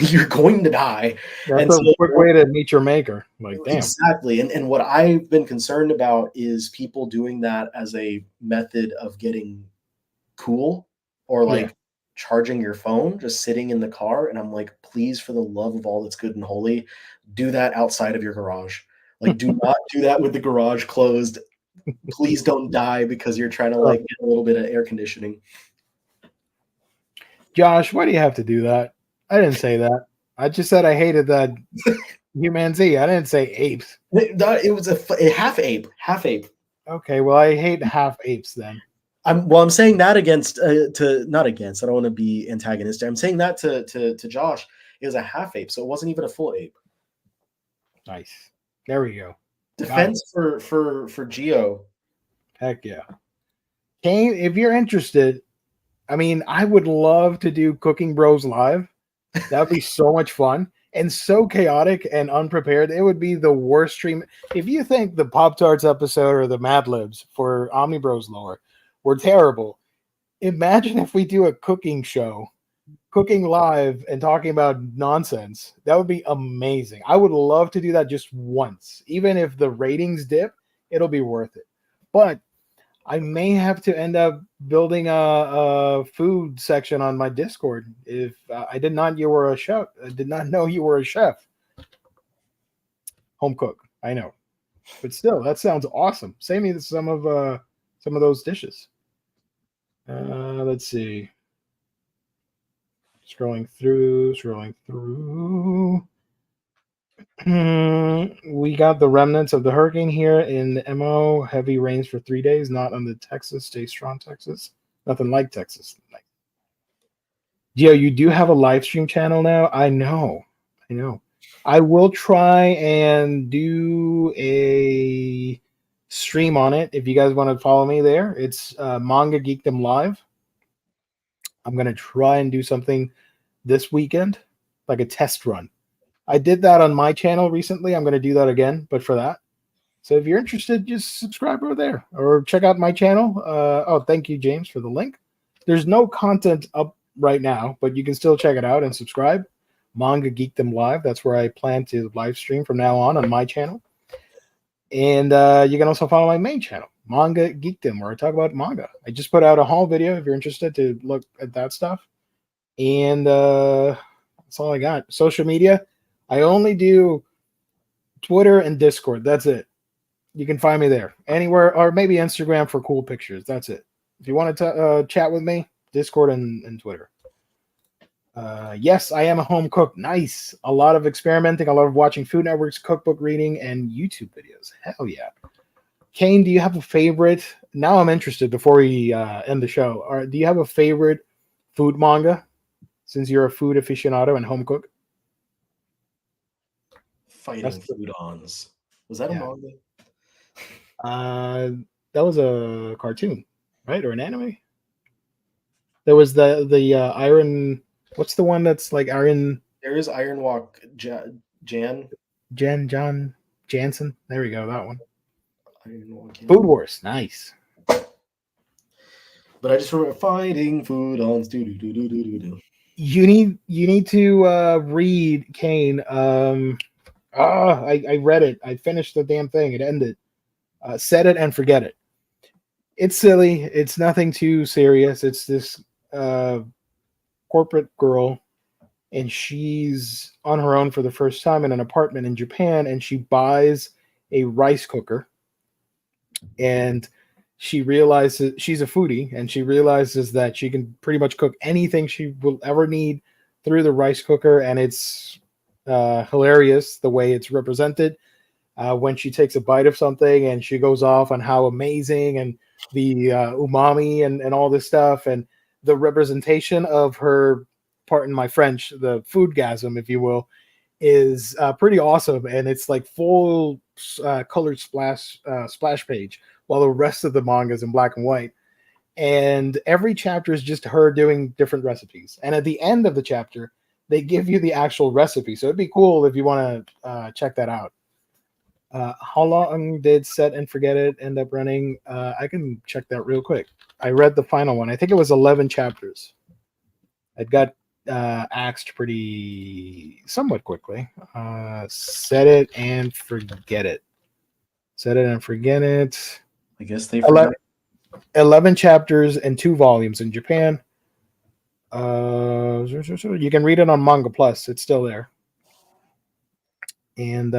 B: you're going to die.
A: That's
B: And
A: a
B: so,
A: quick way to meet your maker. Like, damn.
B: exactly. And what I've been concerned about is people doing that as a method of getting cool, or
A: Yeah.
B: like charging your phone, just sitting in the car. And I'm like, please, for the love of all that's good and holy, do that outside of your garage. Like, do not do that with the garage closed. Please don't die because you're trying to
A: Uh,
B: like get a little bit of air conditioning.
A: Josh, why do you have to do that? I didn't say that. I just said I hated that human Z. I didn't say apes.
B: It was a half ape, half ape.
A: Okay, well, I hate half apes then.
B: I'm saying that against to not against. I don't want to be antagonistic. I'm saying that to Josh. It was a half ape, so it wasn't even a full ape.
A: Nice. There we go. Got it.
B: Defense for Geo.
A: Heck yeah. Kane, if you're interested, I mean, I would love to do Cooking Bros live. That would be so much fun and so chaotic and unprepared. It would be the worst stream. If you think the Pop Tarts episode or the Mad Libs for Omni Bros lore were terrible, imagine if we do a cooking show, cooking live and talking about nonsense. That would be amazing. I would love to do that just once. Even if the ratings dip, it'll be worth it. But I may have to end up building a food section on my Discord. If I did not, you were a chef. I did not know you were a chef. Home cook. I know, but still, that sounds awesome. Send me some of those dishes. Let's see. Scrolling through. We got the remnants of the hurricane here in the MO. Heavy rains for 3 days, not on the Texas. Stay strong, Texas. Nothing like Texas. Gio, you do have a live stream channel now? I know. I will try and do a stream on it if you guys want to follow me there. It's Manga Geekdom Live. I'm going to try and do something this weekend, like a test run. I did that on my channel recently. I'm going to do that again, but for that. So if you're interested, just subscribe over there or check out my channel. Thank you, James, for the link. There's no content up right now, but you can still check it out and subscribe. Manga Geekdom Live. That's where I plan to live stream from now on my channel. And you can also follow my main channel, Manga Geekdom, where I talk about manga. I just put out a haul video if you're interested to look at that stuff. And that's all I got. Social media, I only do Twitter and Discord. That's it. You can find me there. Anywhere, or maybe Instagram for cool pictures. That's it. If you want to chat with me, Discord and Twitter. Yes, I am a home cook. Nice. A lot of experimenting. A lot of watching Food Network's cookbook reading and YouTube videos. Hell yeah. Kane, do you have a favorite? Now I'm interested before we end the show. Do you have a favorite food manga since you're a food aficionado and home cook?
B: Fighting Food-Ons. Was that a manga?
A: That was a cartoon, right? Or an anime? There was the Iron... What's the one that's like Iron...
B: There is Iron Walk Jansen.
A: There we go, that one.
B: Iron Walk
A: Food Wars, nice.
B: But I just remember fighting Food-Ons.
A: You need to read, Kane. I read it. I finished the damn thing. It ended. Set It and Forget It. It's silly. It's nothing too serious. It's this corporate girl, and she's on her own for the first time in an apartment in Japan, and she buys a rice cooker, and she realizes she's a foodie, and she realizes that she can pretty much cook anything she will ever need through the rice cooker, and it's hilarious the way it's represented when she takes a bite of something and she goes off on how amazing and the umami and all this stuff, and the representation of her, pardon my French, the foodgasm, if you will, is pretty awesome, and it's like full colored splash page, while the rest of the manga is in black and white. And every chapter is just her doing different recipes, and at the end of the chapter, they give you the actual recipe. So it'd be cool if you want to check that out. How long did Set and Forget It end up running? I can check that real quick. I read the final one. I think it was 11 chapters. It got axed somewhat quickly. Set It and Forget It. Set It and Forget It.
B: I guess they forgot.
A: 11 chapters and 2 volumes in Japan. You can read it on Manga Plus. It's still there. And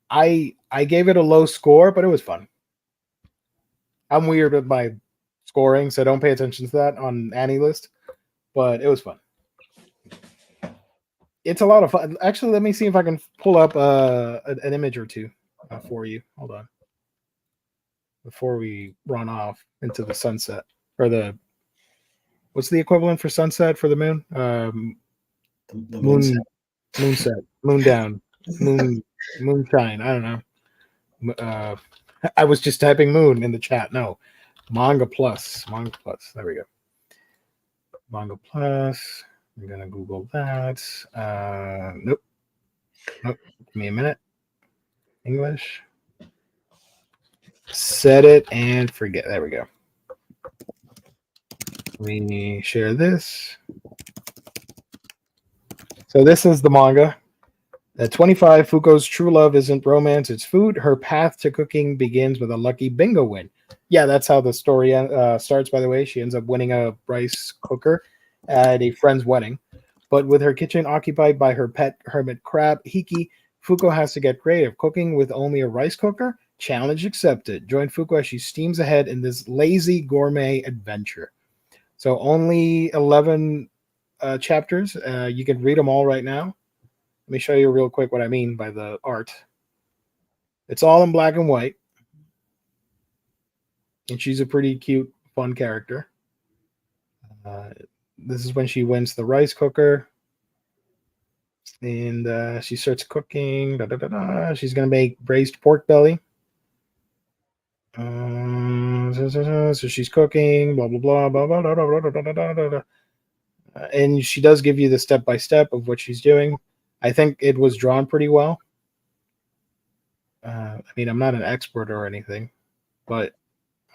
A: I gave it a low score, but it was fun. I'm weird with my scoring, so don't pay attention to that on Annie list. But it was fun. It's a lot of fun. Actually, let me see if I can pull up an image or two for you. Hold on. Before we run off into the sunset. Or what's the equivalent for sunset for the moon?
B: The moonset.
A: Moonset. Moon down. Moonshine. I don't know. I was just typing moon in the chat. No. Manga Plus. Manga Plus. There we go. Manga Plus. I'm gonna Google that. Nope. Nope. Give me a minute. English. Set it and forget. There we go. We share this. So this is the manga. At 25, Fuko's true love isn't romance, it's food. Her path to cooking begins with a lucky bingo win. Yeah, that's how the story starts, by the way. She ends up winning a rice cooker at a friend's wedding. But with her kitchen occupied by her pet hermit crab, Hiki, Fuko has to get creative. Cooking with only a rice cooker? Challenge accepted. Join Fuko as she steams ahead in this lazy gourmet adventure. So only 11 chapters. You can read them all right now. Let me show you real quick what I mean by the art. It's all in black and white. And she's a pretty cute, fun character. This is when she wins the rice cooker. And she starts cooking. Da, da, da, da. She's going to make braised pork belly. So she's cooking, blah, blah, blah, blah, blah, blah, blah, blah, blah, blah, blah, blah. And she does give you the step-by-step of what she's doing. I think it was drawn pretty well. I mean, I'm not an expert or anything, but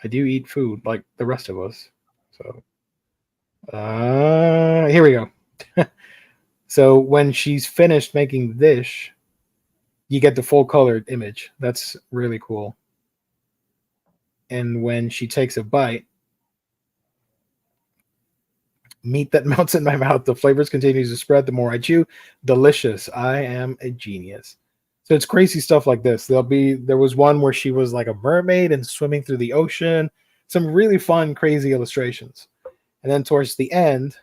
A: I do eat food like the rest of us. So, here we go. So when she's finished making this, you get the full colored image. That's really cool. And when she takes a bite, meat that melts in my mouth, the flavors continues to spread the more I chew. Delicious. I am a genius. So it's crazy stuff like this. There was one where she was like a mermaid and swimming through the ocean. Some really fun, crazy illustrations. And then towards the end,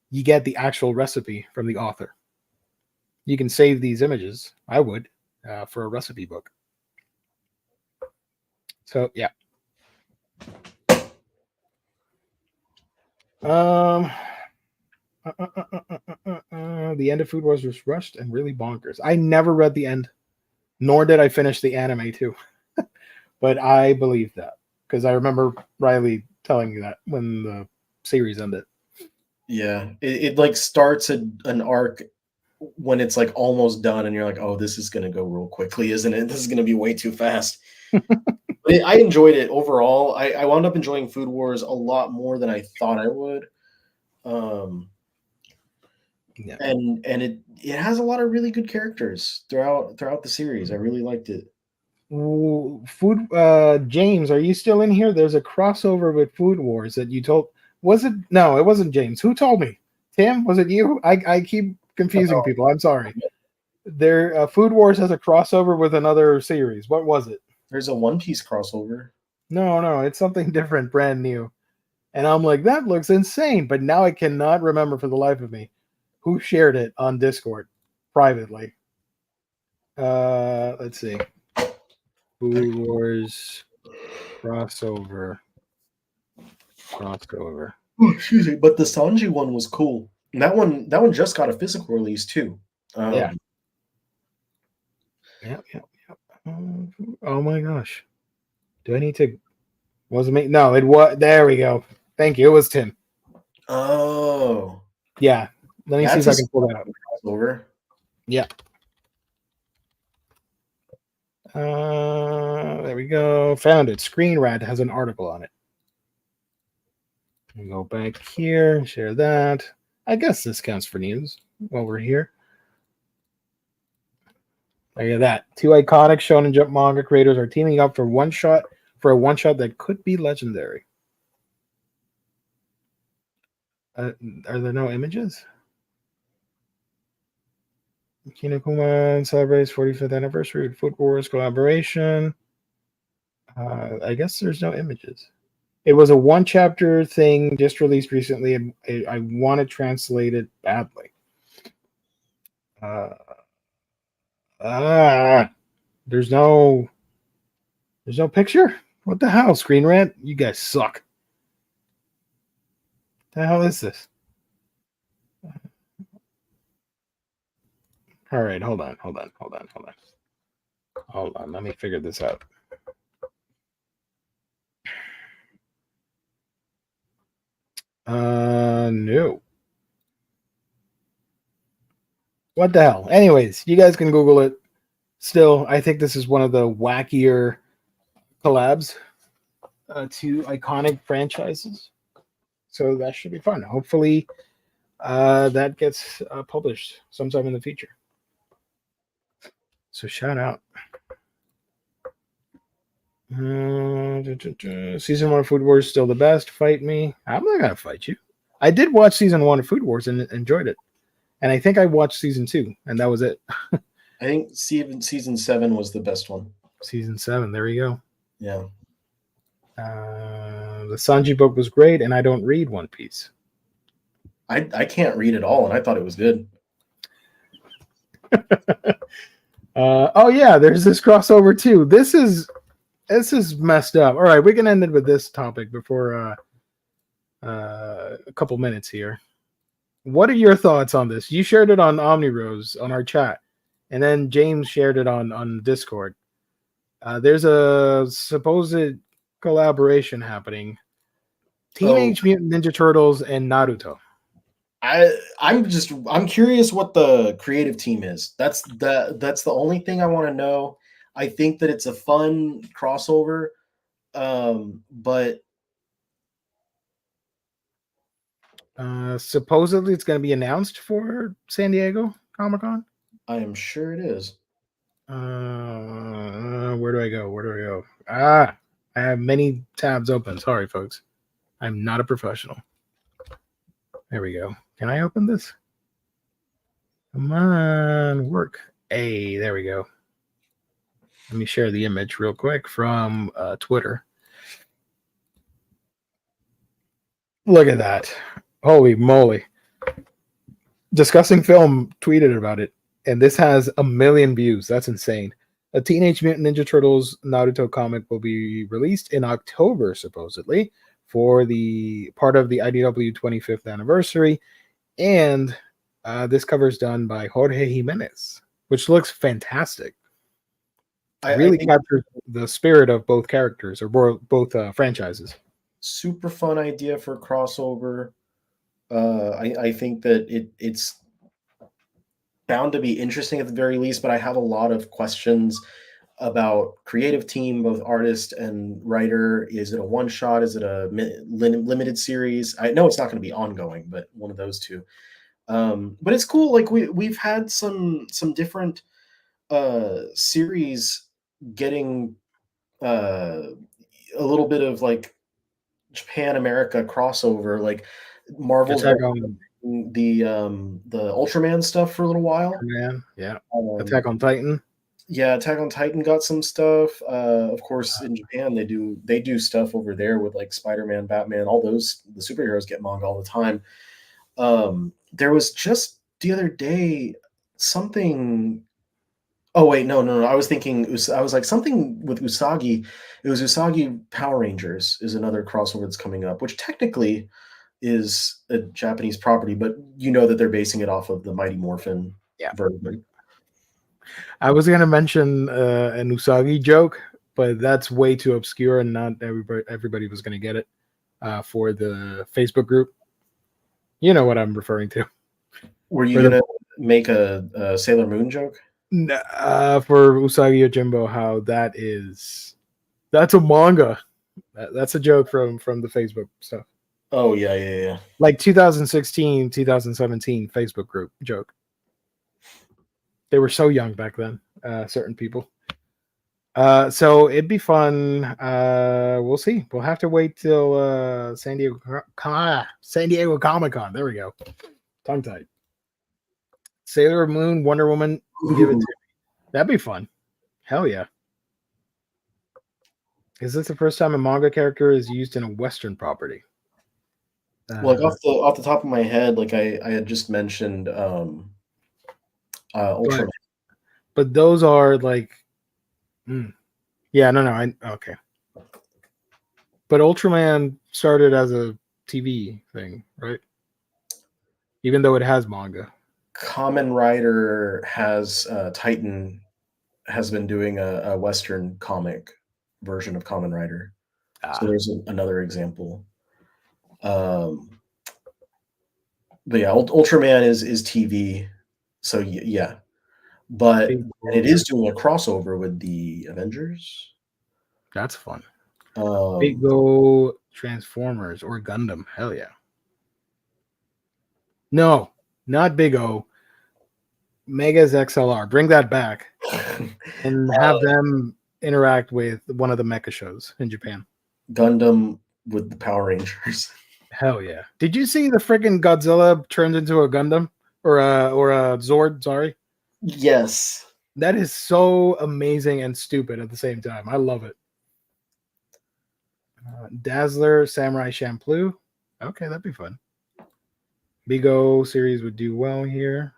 A: you get the actual recipe from the author. You can save these images. I would for a recipe book. So yeah. The end of Food Wars was rushed and really bonkers. I never read the end, nor did I finish the anime too. But I believe that because I remember Riley telling me that when the series ended.
B: Yeah, it like starts an arc when it's like almost done, and you're like, oh, this is gonna go real quickly, isn't it? This is gonna be way too fast. I enjoyed it overall. I wound up enjoying Food Wars a lot more than I thought I would.
A: Yeah.
B: And it has a lot of really good characters throughout the series. I really liked it.
A: James, are you still in here? There's a crossover with Food Wars that you told. Was it? No, it wasn't James. Who told me? Tim, was it you? I keep confusing people. I'm sorry. Food Wars has a crossover with another series. What was it?
B: There's a One Piece crossover.
A: No, it's something different, brand new. And I'm like, that looks insane. But now I cannot remember for the life of me who shared it on Discord privately. Let's see. Food Wars crossover.
B: Oh, excuse me, but the Sanji one was cool. And that one just got a physical release too.
A: Yeah. Oh my gosh. Do I need to? Was it me? No, it was. There we go. Thank you. It was Tim.
B: Oh.
A: Yeah. Let me see if I can pull that out.
B: Crossover.
A: Yeah. There we go. Found it. Screen Rant has an article on it. We go back here, share that. I guess this counts for news while we're here. Look at that. Two iconic Shonen Jump manga creators are teaming up for a one-shot that could be legendary. Are there no images? Kinnikuman celebrates 45th anniversary with Food Wars collaboration. I guess there's no images. It was a one-chapter thing just released recently, and I want to translate it badly. There's no picture? What the hell, Screen Rant? You guys suck. What the hell is this? All right, hold on. Hold on, let me figure this out. No. What the hell? Anyways, you guys can Google it. Still, I think this is one of the wackier collabs to iconic franchises. So that should be fun. Hopefully, that gets published sometime in the future. So shout out. Season 1 of Food Wars still the best. Fight me. I'm not gonna fight you. I did watch season 1 of Food Wars and enjoyed it, and I think I watched season 2, and that was it.
B: I think season 7 was the best one.
A: Season 7. There you go.
B: Yeah.
A: The Sanji book was great, and I don't read One Piece.
B: I can't read at all, and I thought it was good.
A: Oh yeah, there's this crossover too. This is messed up. All right, we can end it with this topic before a couple minutes here. What are your thoughts on this? You shared it on OmniRose on our chat, and then James shared it on Discord. There's a supposed collaboration happening. Teenage Mutant Ninja Turtles and Naruto.
B: I'm curious what the creative team is. That's the only thing I want to know. I think that it's a fun crossover, but
A: supposedly it's going to be announced for San Diego Comic-Con.
B: I am sure it is.
A: Where do I go? I have many tabs open. Sorry, folks. I'm not a professional. There we go. Can I open this? Come on, work. Hey, there we go. Let me share the image real quick from Twitter. Look at that. Holy moly. Discussing Film tweeted about it, and this has 1 million views. That's insane. A Teenage Mutant Ninja Turtles Naruto comic will be released in October, supposedly, for the part of the IDW 25th anniversary. And this cover is done by Jorge Jimenez, which looks fantastic. I really captures the spirit of both characters or both franchises.
B: Super fun idea for crossover. I think that it's bound to be interesting at the very least, but I have a lot of questions about creative team, both artist and writer. Is it a one shot? Is it a limited series? I know it's not going to be ongoing, but one of those two. But it's cool. Like we've had some different series getting a little bit of like Japan America crossover, like Marvel's the Ultraman stuff for a little while.
A: Man, yeah. Attack on Titan.
B: Yeah, Attack on Titan got some stuff. Of course, in Japan they do stuff over there with like Spider-Man, Batman, all those the superheroes get manga all the time. There was just the other day something. Oh wait, no. I was thinking. I was like something with Usagi. It was Usagi Power Rangers is another crossover that's coming up, which technically is a Japanese property, but you know that they're basing it off of the Mighty Morphin version.
A: I was gonna mention an Usagi joke, but that's way too obscure, and not everybody was gonna get it for the Facebook group. You know what I'm referring to.
B: Were you gonna make a Sailor Moon joke?
A: For Usagi Yojimbo, how that's a manga. That's a joke from the Facebook stuff.
B: Oh yeah.
A: Like 2016, 2017 Facebook group joke. They were so young back then, certain people. So it'd be fun. We'll see. We'll have to wait till San Diego Comic-Con. There we go. Tongue tied. Sailor Moon, Wonder Woman, give it to me. That'd be fun. Hell yeah. Is this the first time a manga character is used in a Western property?
B: Well, like off the top of my head, like I had just mentioned Ultraman.
A: But those are like yeah, no, okay. But Ultraman started as a TV thing, right? Even though it has manga.
B: Kamen Rider has Titan has been doing a Western comic version of Kamen Rider. So there's another example. But yeah, Ultraman is TV. So yeah, but
A: Big
B: and it
A: O.
B: is doing a crossover with the Avengers.
A: That's fun. Big
B: Um,
A: O Transformers or Gundam. Hell yeah. No, not Big O. Megas XLR. Bring that back and have them interact with one of the mecha shows in Japan.
B: Gundam with the Power Rangers.
A: Hell yeah. Did you see the freaking Godzilla turned into a Gundam or a Zord? Sorry.
B: Yes.
A: That is so amazing and stupid at the same time. I love it. Dazzler, Samurai Champloo. Okay, that'd be fun. Big O series would do well here.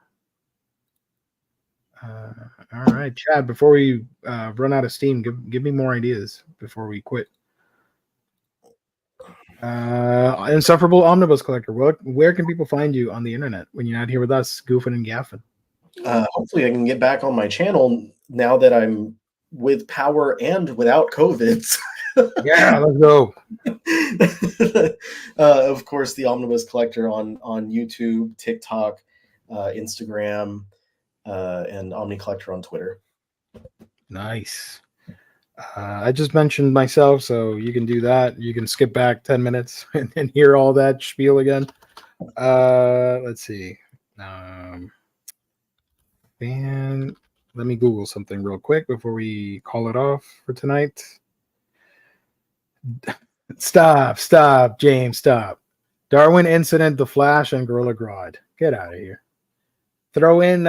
A: All right, Chad. Before we run out of steam, give me more ideas before we quit. Insufferable Omnibus Collector. Where can people find you on the internet when you're not here with us, goofing and gaffing?
B: Hopefully, I can get back on my channel now that I'm with power and without COVID.
A: Yeah, let's go.
B: Of course, the Omnibus Collector on YouTube, TikTok, Instagram, and Omni Collector on Twitter.
A: Nice. I just mentioned myself, so you can do that. You can skip back 10 minutes and hear all that spiel again. Let's see. And let me Google something real quick before we call it off for tonight. Stop, James, stop. Darwin Incident, The Flash, and Gorilla Grodd. Get out of here. Throw in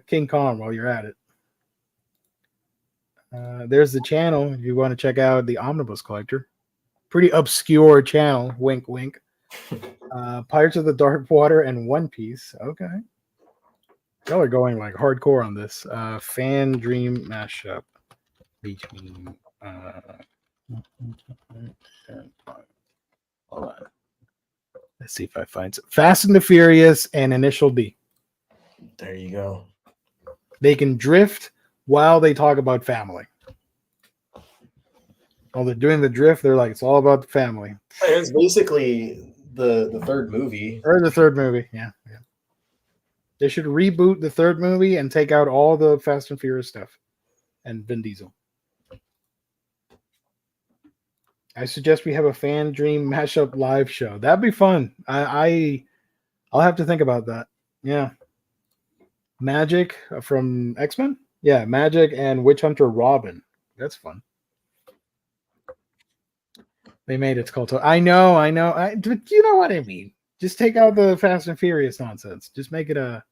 A: King Kong while you're at it. There's the channel if you want to check out the Omnibus Collector. Pretty obscure channel. Wink, wink. Pirates of the Dark Water and One Piece. Okay. Y'all are going like hardcore on this. Fan Dream mashup between. Hold on. Let's see if I find some. Fast and the Furious and Initial D.
B: There you go.
A: They can drift while they talk about family. While they're doing the drift, they're like, it's all about the family.
B: It's basically the third movie.
A: Or the third movie, yeah. They should reboot the third movie and take out all the Fast and Furious stuff and Vin Diesel. I suggest we have a Fan Dream mashup live show. That'd be fun. I'll have to think about that. Yeah. Magic from X-Men? Yeah, Magic and Witch Hunter Robin. That's fun. They made it called. I know. You know what I mean. Just take out the Fast and Furious nonsense. Just make it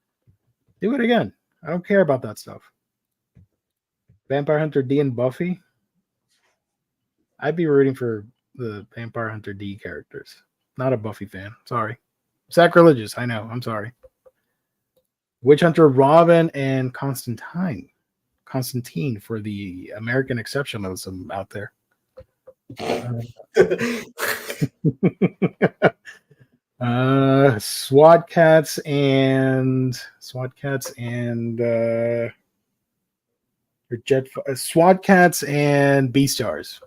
A: do it again. I don't care about that stuff. Vampire Hunter D and Buffy. I'd be rooting for the Vampire Hunter D characters. Not a Buffy fan. Sorry. Sacrilegious. I know. I'm sorry. Witch Hunter Robin and Constantine for the American exceptionalism out there. SWAT Cats and SWAT Cats and Beastars,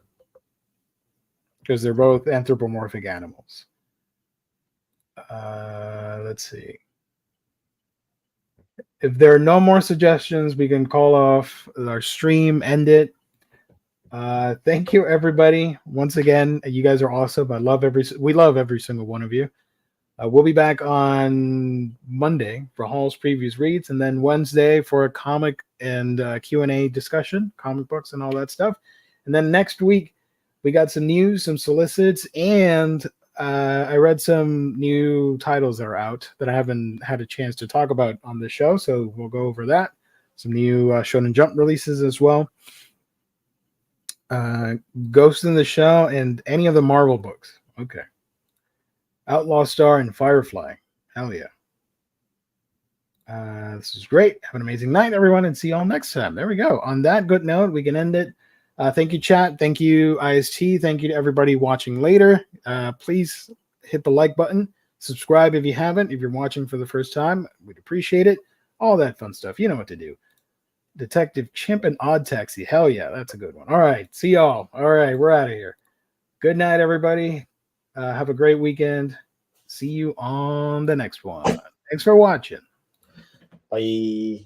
A: because they're both anthropomorphic animals. Let's see. If there are no more suggestions, we can call off our stream, end it. Thank you, everybody. Once again, you guys are awesome. We love every single one of you. We'll be back on Monday for Hall's Previews Reads, and then Wednesday for a comic and Q&A discussion, comic books and all that stuff. And then next week, we got some news, some solicits, and I read some new titles that are out that I haven't had a chance to talk about on the show, so we'll go over that. Some new Shonen Jump releases as well. Ghost in the Shell and any of the Marvel books. Okay. Outlaw Star and Firefly. Hell yeah. This is great. Have an amazing night, everyone, and see you all next time. There we go. On that good note, we can end it. Thank you, chat. Thank you, IST. Thank you to everybody watching later. Please hit the like button. Subscribe if you haven't. If you're watching for the first time, we'd appreciate it. All that fun stuff. You know what to do. Detective Chimp and Odd Taxi. Hell yeah, that's a good one. All right. See y'all. All right, we're out of here. Good night, everybody. Have a great weekend. See you on the next one. Thanks for watching.
C: Bye.